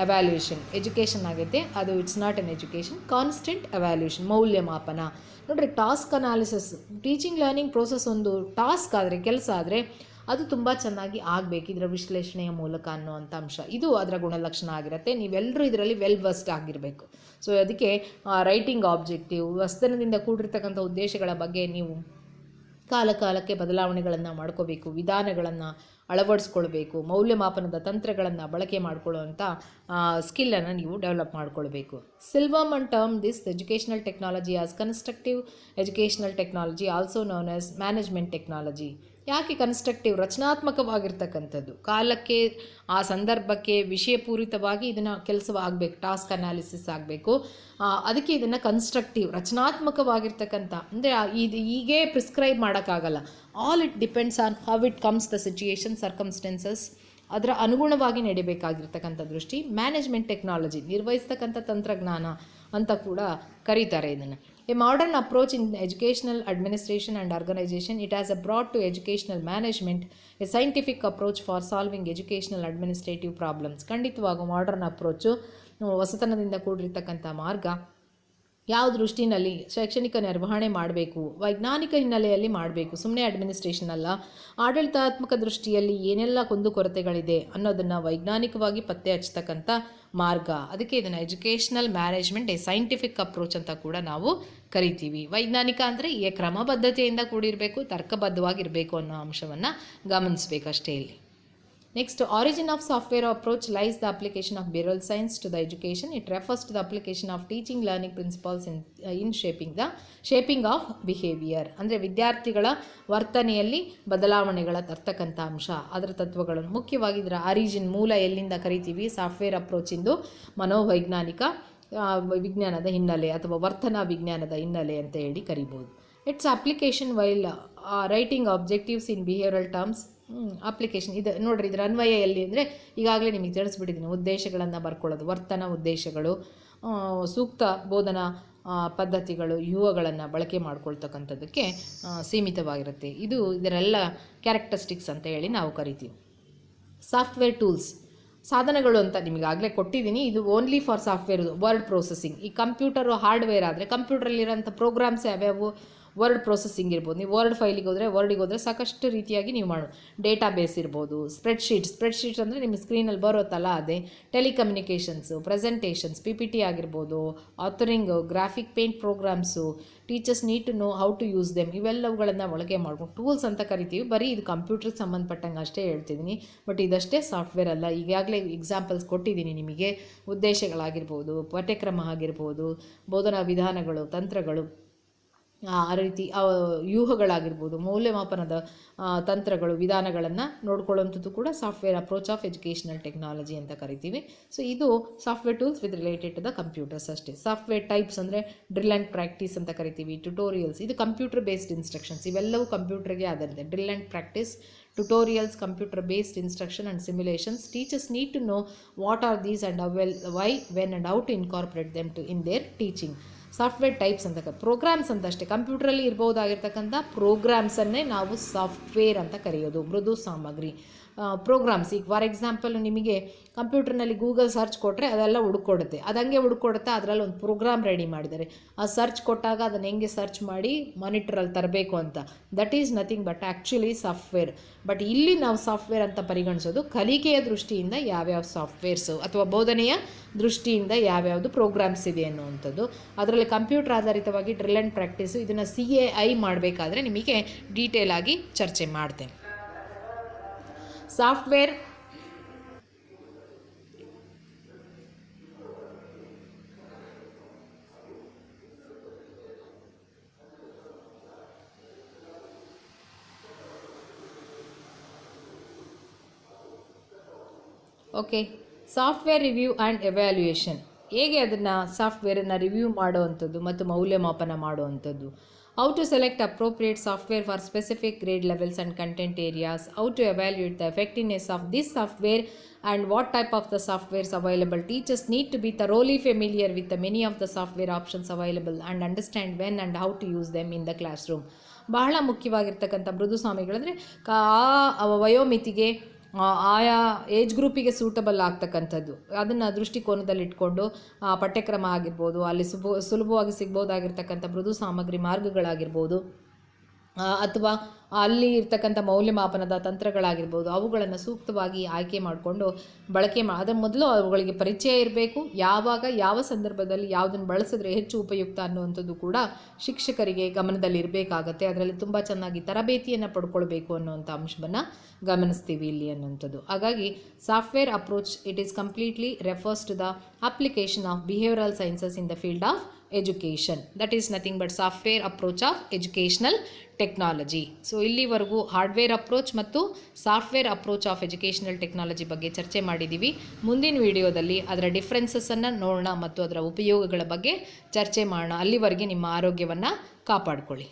evaluation. Education ಆಗುತ್ತೆ ಅದು, it's not an education. Constant evaluation, ಮೌಲ್ಯಮಾಪನ. ನೋಡಿರಿ, task analysis, teaching learning process ಒಂದು task ಆದರೆ, ಕೆಲಸ ಆದರೆ ಅದು ತುಂಬ ಚೆನ್ನಾಗಿ ಆಗಬೇಕು ಇದರ ವಿಶ್ಲೇಷಣೆಯ ಮೂಲಕ ಅನ್ನುವಂಥ ಅಂಶ. ಇದು ಅದರ ಗುಣಲಕ್ಷಣ ಆಗಿರುತ್ತೆ. ನೀವೆಲ್ಲರೂ ಇದರಲ್ಲಿ ವೆಲ್ ವರ್ಸ್ಡ್ ಆಗಿರಬೇಕು. ಸೊ ಅದಕ್ಕೆ ರೈಟಿಂಗ್ ಆಬ್ಜೆಕ್ಟಿವ್, ವಸ್ತನದಿಂದ ಕೂಡಿರ್ತಕ್ಕಂಥ ಉದ್ದೇಶಗಳ ಬಗ್ಗೆ ನೀವು ಕಾಲಕ್ಕೆ ಬದಲಾವಣೆಗಳನ್ನು ಮಾಡ್ಕೋಬೇಕು, ವಿಧಾನಗಳನ್ನು ಅಳವಡಿಸ್ಕೊಳ್ಬೇಕು, ಮೌಲ್ಯಮಾಪನದ ತಂತ್ರಗಳನ್ನು ಬಳಕೆ ಮಾಡಿಕೊಳ್ಳುವಂಥ ಸ್ಕಿಲ್ಲನ್ನು ನೀವು ಡೆವಲಪ್ ಮಾಡಿಕೊಳ್ಬೇಕು. Silverman term this educational technology as constructive educational technology, also known as management technology. ಯಾಕೆ ಕನ್ಸ್ಟ್ರಕ್ಟಿವ್? ರಚನಾತ್ಮಕವಾಗಿರ್ತಕ್ಕಂಥದ್ದು, ಕಾಲಕ್ಕೆ ಆ ಸಂದರ್ಭಕ್ಕೆ ವಿಷಯಪೂರಿತವಾಗಿ ಇದನ್ನು ಕೆಲಸವಾಗಬೇಕು, ಟಾಸ್ಕ್ ಅನಾಲಿಸಿಸ್ ಆಗಬೇಕು. ಅದಕ್ಕೆ ಇದನ್ನು ಕನ್ಸ್ಟ್ರಕ್ಟಿವ್, ರಚನಾತ್ಮಕವಾಗಿರ್ತಕ್ಕಂಥ ಅಂದರೆ ಇದು ಹೀಗೇ ಪ್ರಿಸ್ಕ್ರೈಬ್ ಮಾಡೋಕ್ಕಾಗಲ್ಲ. All it depends on how it comes the situation, circumstances, ಅದರ ಅನುಗುಣವಾಗಿ ನಡಿಬೇಕಾಗಿರ್ತಕ್ಕಂಥ ದೃಷ್ಟಿ. ಮ್ಯಾನೇಜ್ಮೆಂಟ್ ಟೆಕ್ನಾಲಜಿ, ನಿರ್ವಹಿಸ್ತಕ್ಕಂಥ ತಂತ್ರಜ್ಞಾನ ಅಂತ ಕೂಡ ಕರೀತಾರೆ ಇದನ್ನು. A modern approach in educational administration and organisation, it has brought to educational management a scientific approach for solving educational administrative problems. ಖಂಡಿತವಾಗೂ modern approach, ಹೊಸತನದಿಂದ ಕೂಡಿರ್ತಕ್ಕಂಥ ಮಾರ್ಗ. ಯಾವ ದೃಷ್ಟಿನಲ್ಲಿ ಶೈಕ್ಷಣಿಕ ನಿರ್ವಹಣೆ ಮಾಡಬೇಕು, ವೈಜ್ಞಾನಿಕ ಹಿನ್ನೆಲೆಯಲ್ಲಿ ಮಾಡಬೇಕು, ಸುಮ್ಮನೆ ಅಡ್ಮಿನಿಸ್ಟ್ರೇಷನ್ ಅಲ್ಲ. ಆಡಳಿತಾತ್ಮಕ ದೃಷ್ಟಿಯಲ್ಲಿ ಏನೆಲ್ಲ ಕುಂದುಕೊರತೆಗಳಿದೆ ಅನ್ನೋದನ್ನು ವೈಜ್ಞಾನಿಕವಾಗಿ ಪತ್ತೆ ಹಚ್ಚತಕ್ಕಂಥ ಮಾರ್ಗ. ಅದಕ್ಕೆ ಇದನ್ನು educational management a scientific approach ಅಂತ ಕೂಡ ನಾವು ಕರಿತೀವಿ. ವೈಜ್ಞಾನಿಕ ಅಂದರೆ ಈ ಕ್ರಮಬದ್ಧತೆಯಿಂದ ಕೂಡಿರಬೇಕು, ತರ್ಕಬದ್ಧವಾಗಿರಬೇಕು ಅನ್ನೋ ಅಂಶವನ್ನು ಗಮನಿಸಬೇಕಷ್ಟೇ ಇಲ್ಲಿ. Next, origin of software approach lies the application of behavioral science to the education. It refers to the application of teaching learning principles in shaping of behavior. ಅಂದರೆ ವಿದ್ಯಾರ್ಥಿಗಳ ವರ್ತನೆಯಲ್ಲಿ ಬದಲಾವಣೆಗಳ ತರ್ತಕ್ಕಂಥ ಅಂಶ, ಅದರ ತತ್ವಗಳನ್ನು ಮುಖ್ಯವಾಗಿ ಇದರ ಆರಿಜಿನ್, ಮೂಲ ಎಲ್ಲಿಂದ ಕರಿತೀವಿ, ಸಾಫ್ಟ್ವೇರ್ ಅಪ್ರೋಚಿಂದು ಮನೋವೈಜ್ಞಾನಿಕ ವಿಜ್ಞಾನದ ಹಿನ್ನೆಲೆ ಅಥವಾ ವರ್ತನಾ ವಿಜ್ಞಾನದ ಹಿನ್ನೆಲೆ ಅಂತ ಹೇಳಿ ಕರಿಬೋದು. It's application while writing objectives in behavioural terms. Application ಇದು ನೋಡಿರಿ, ಇದರ ಅನ್ವಯ ಎಲ್ಲಿ ಅಂದರೆ ಈಗಾಗಲೇ ನಿಮಗೆ ತಿಳಿಸ್ಬಿಟ್ಟಿದ್ದೀನಿ. ಉದ್ದೇಶಗಳನ್ನು ಬರ್ಕೊಳ್ಳೋದು, ವರ್ತನ ಉದ್ದೇಶಗಳು, ಸೂಕ್ತ ಬೋಧನಾ ಪದ್ಧತಿಗಳು, ವ್ಯೂಹಗಳನ್ನು ಬಳಕೆ ಮಾಡ್ಕೊಳ್ತಕ್ಕಂಥದ್ದಕ್ಕೆ ಸೀಮಿತವಾಗಿರುತ್ತೆ. ಇದು ಇದರೆಲ್ಲ ಕ್ಯಾರೆಕ್ಟರಿಸ್ಟಿಕ್ಸ್ ಅಂತ ಹೇಳಿ ನಾವು ಕರಿತೀವಿ. ಸಾಫ್ಟ್ವೇರ್ ಟೂಲ್ಸ್, ಸಾಧನಗಳು ಅಂತ ನಿಮಗಾಗಲೇ ಕೊಟ್ಟಿದ್ದೀನಿ. ಇದು only for software, word processing. ಈ ಕಂಪ್ಯೂಟರು ಹಾರ್ಡ್ವೇರ್ ಆದರೆ ಕಂಪ್ಯೂಟ್ರಲ್ಲಿರೋಂಥ ಪ್ರೋಗ್ರಾಮ್ಸ್ ಯಾವ್ಯಾವು, ವರ್ಡ್ ಪ್ರೊಸೆಸಿಂಗ್ ಇರ್ಬೋದು. ನೀವು ವರ್ಡ್ ಫೈಲಿಗೆ ವರ್ಡಿಗೆ ಹೋದರೆ ಸಾಕಷ್ಟು ರೀತಿಯಾಗಿ ನೀವು ಮಾಡೋದು. ಡೇಟಾ ಬೇಸ್ ಇರ್ಬೋದು, ಸ್ಪ್ರೆಡ್ಶೀಟ್ಸ್ ಅಂದರೆ ನಿಮ್ಮ ಸ್ಕ್ರೀನಲ್ಲಿ ಬರೋತ್ತಲ್ಲ ಅದೇ. ಟೆಲಿಕಮ್ಯುನಿಕೇಷನ್ಸು, ಪ್ರೆಸೆಂಟೇಷನ್ಸ್, PPT ಆಗಿರ್ಬೋದು, authoring, graphic paint programs. Teachers need to know how to use them. ಇವೆಲ್ಲವುಗಳನ್ನು ಬಳಕೆ ಮಾಡ್ಕೊಂಡು ಟೂಲ್ಸ್ ಅಂತ ಕರಿತೀವಿ. ಬರೀ ಇದು ಕಂಪ್ಯೂಟ್ರಿಗೆ ಸಂಬಂಧಪಟ್ಟಂಗೆ ಅಷ್ಟೇ ಹೇಳ್ತಿದ್ದೀನಿ, ಬಟ್ ಇದಷ್ಟೇ ಸಾಫ್ಟ್ವೇರ್ ಅಲ್ಲ. ಈಗಾಗಲೇ ಎಕ್ಸಾಂಪಲ್ಸ್ ಕೊಟ್ಟಿದ್ದೀನಿ ನಿಮಗೆ. ಉದ್ದೇಶಗಳಾಗಿರ್ಬೋದು, ಪಠ್ಯಕ್ರಮ ಆಗಿರ್ಬೋದು, ಬೋಧನಾ ವಿಧಾನಗಳು, ತಂತ್ರಗಳು, ಆ ರೀತಿ ವ್ಯೂಹಗಳಾಗಿರ್ಬೋದು, ಮೌಲ್ಯಮಾಪನದ ತಂತ್ರಗಳು, ವಿಧಾನಗಳನ್ನು ನೋಡ್ಕೊಳ್ಳುವಂಥದ್ದು ಕೂಡ software approach of educational technology ಅಂತ ಕರಿತೀವಿ. ಸೊ ಇದು software tools with related to the computers ಅಷ್ಟೇ. ಸಾಫ್ಟ್ವೇರ್ ಟೈಪ್ಸ್ ಅಂದರೆ ಡ್ರಿಲ್ ಆ್ಯಂಡ್ ಪ್ರಾಕ್ಟೀಸ್ ಅಂತ ಕರಿತೀವಿ, ಟ್ಯುಟೋರಿಯಲ್ಸ್, ಇದು ಕಂಪ್ಯೂಟರ್ ಬೇಸ್ಡ್ ಇನ್ಸ್ಟ್ರಕ್ಷನ್ಸ್. ಇವೆಲ್ಲವೂ ಕಂಪ್ಯೂಟರ್ಗೆ ಆಧಾರಿತ. Drill and practice, tutorials, computer based instruction and simulations. Teachers need to know what are these and why, when and how to incorporate them in their teaching. Software types ಅಂತ programmes ಅಂತ ಅಷ್ಟೇ. ಕಂಪ್ಯೂಟ್ರಲ್ಲಿ ಇರ್ಬೋದಾಗಿರ್ತಕ್ಕಂಥ ಪ್ರೋಗ್ರಾಮ್ಸನ್ನೇ ನಾವು software ಅಂತ ಕರೆಯೋದು. ಮೃದು ಸಾಮಗ್ರಿ, programmes. ಈಗ for example ನಿಮಗೆ ಕಂಪ್ಯೂಟರ್ನಲ್ಲಿ ಗೂಗಲ್ ಸರ್ಚ್ ಕೊಟ್ಟರೆ ಅದೆಲ್ಲ ಹುಡುಕೊಡುತ್ತೆ, ಅದು ಹಂಗೆ ಹುಡುಕೊಡುತ್ತೆ. ಅದರಲ್ಲಿ ಒಂದು ಪ್ರೋಗ್ರಾಮ್ ರೆಡಿ ಮಾಡಿದ್ದಾರೆ. ಆ ಸರ್ಚ್ ಕೊಟ್ಟಾಗ ಅದನ್ನು ಹೆಂಗೆ ಸರ್ಚ್ ಮಾಡಿ ಮಾನಿಟ್ರಲ್ಲಿ ತರಬೇಕು ಅಂತ. That is nothing but actually software. But ಇಲ್ಲಿ ನಾವು ಸಾಫ್ಟ್ವೇರ್ ಅಂತ ಪರಿಗಣಿಸೋದು ಕಲಿಕೆಯ ದೃಷ್ಟಿಯಿಂದ ಯಾವ್ಯಾವ ಸಾಫ್ಟ್ವೇರ್ಸು ಅಥವಾ ಬೋಧನೆಯ ದೃಷ್ಟಿಯಿಂದ ಯಾವ್ಯಾವುದು ಪ್ರೋಗ್ರಾಮ್ಸ್ ಇದೆ ಅನ್ನುವಂಥದ್ದು. ಅದರಲ್ಲಿ ಕಂಪ್ಯೂಟರ್ ಆಧಾರಿತವಾಗಿ ಡ್ರಿಲ್ ಆ್ಯಂಡ್ ಪ್ರಾಕ್ಟೀಸು, ಇದನ್ನು CAI ಮಾಡಬೇಕಾದ್ರೆ ನಿಮಗೆ ಡೀಟೇಲ್ ಆಗಿ ಚರ್ಚೆ ಮಾಡ್ತೇನೆ. Software okay. Software review and evaluation, ಹೇಗೆ ಅದನ್ನು ಸಾಫ್ಟ್ವೇರನ್ನು ರಿವ್ಯೂ ಮಾಡುವಂಥದ್ದು ಮತ್ತು ಮೌಲ್ಯಮಾಪನ ಮಾಡುವಂಥದ್ದು. How to select appropriate software for specific grade levels and content areas. How to evaluate the effectiveness of this software and what type of the softwares available. Teachers need to be thoroughly familiar with the many of the software options available and understand when and how to use them in the classroom. ಬಹಳ ಮುಖ್ಯವಾಗಿರ್ತಕ್ಕಂಥ ಮೃದು ಸ್ವಾಮಿಗಳಂದರೆ ಆ ವಯೋಮಿತಿಗೆ ಆಯಾ age ಗ್ರೂಪಿಗೆ suitable ಆಗ್ತಕ್ಕಂಥದ್ದು, ಅದನ್ನು ದೃಷ್ಟಿಕೋನದಲ್ಲಿಟ್ಕೊಂಡು ಪಠ್ಯಕ್ರಮ ಆಗಿರ್ಬೋದು, ಅಲ್ಲಿ ಸುಲಭವಾಗಿ ಸಿಗ್ಬೋದಾಗಿರ್ತಕ್ಕಂಥ ಮೃದು ಸಾಮಗ್ರಿ ಮಾರ್ಗಗಳಾಗಿರ್ಬೋದು, ಅಥವಾ ಅಲ್ಲಿ ಇರ್ತಕ್ಕಂಥ ಮೌಲ್ಯಮಾಪನದ ತಂತ್ರಗಳಾಗಿರ್ಬೋದು, ಅವುಗಳನ್ನು ಸೂಕ್ತವಾಗಿ ಆಯ್ಕೆ ಮಾಡಿಕೊಂಡು ಬಳಕೆ ಅದರ ಮೊದಲು ಅವುಗಳಿಗೆ ಪರಿಚಯ ಇರಬೇಕು. ಯಾವಾಗ ಯಾವ ಸಂದರ್ಭದಲ್ಲಿ ಯಾವುದನ್ನು ಬಳಸಿದ್ರೆ ಹೆಚ್ಚು ಉಪಯುಕ್ತ ಅನ್ನುವಂಥದ್ದು ಕೂಡ ಶಿಕ್ಷಕರಿಗೆ ಗಮನದಲ್ಲಿ ಇರಬೇಕಾಗತ್ತೆ. ಅದರಲ್ಲಿ ತುಂಬ ಚೆನ್ನಾಗಿ ತರಬೇತಿಯನ್ನು ಪಡ್ಕೊಳ್ಬೇಕು ಅನ್ನುವಂಥ ಅಂಶವನ್ನು ಗಮನಿಸ್ತೀವಿ ಇಲ್ಲಿ ಅನ್ನುವಂಥದ್ದು. ಹಾಗಾಗಿ software approach it is completely refers to the application of behavioural sciences in the field of education. That is nothing but software approach of educational technology. So ಇಲ್ಲಿವರೆಗೂ ಹಾರ್ಡ್ವೇರ್ ಅಪ್ರೋಚ್ ಮತ್ತು software approach of educational technology ಬಗ್ಗೆ ಚರ್ಚೆ ಮಾಡಿದ್ದೀವಿ. ಮುಂದಿನ ವಿಡಿಯೋದಲ್ಲಿ ಅದರ ಡಿಫ್ರೆನ್ಸಸ್ಸನ್ನು ನೋಡೋಣ ಮತ್ತು ಅದರ ಉಪಯೋಗಗಳ ಬಗ್ಗೆ ಚರ್ಚೆ ಮಾಡೋಣ. ಅಲ್ಲಿವರೆಗೆ ನಿಮ್ಮ ಆರೋಗ್ಯವನ್ನು ಕಾಪಾಡಿಕೊಳ್ಳಿ.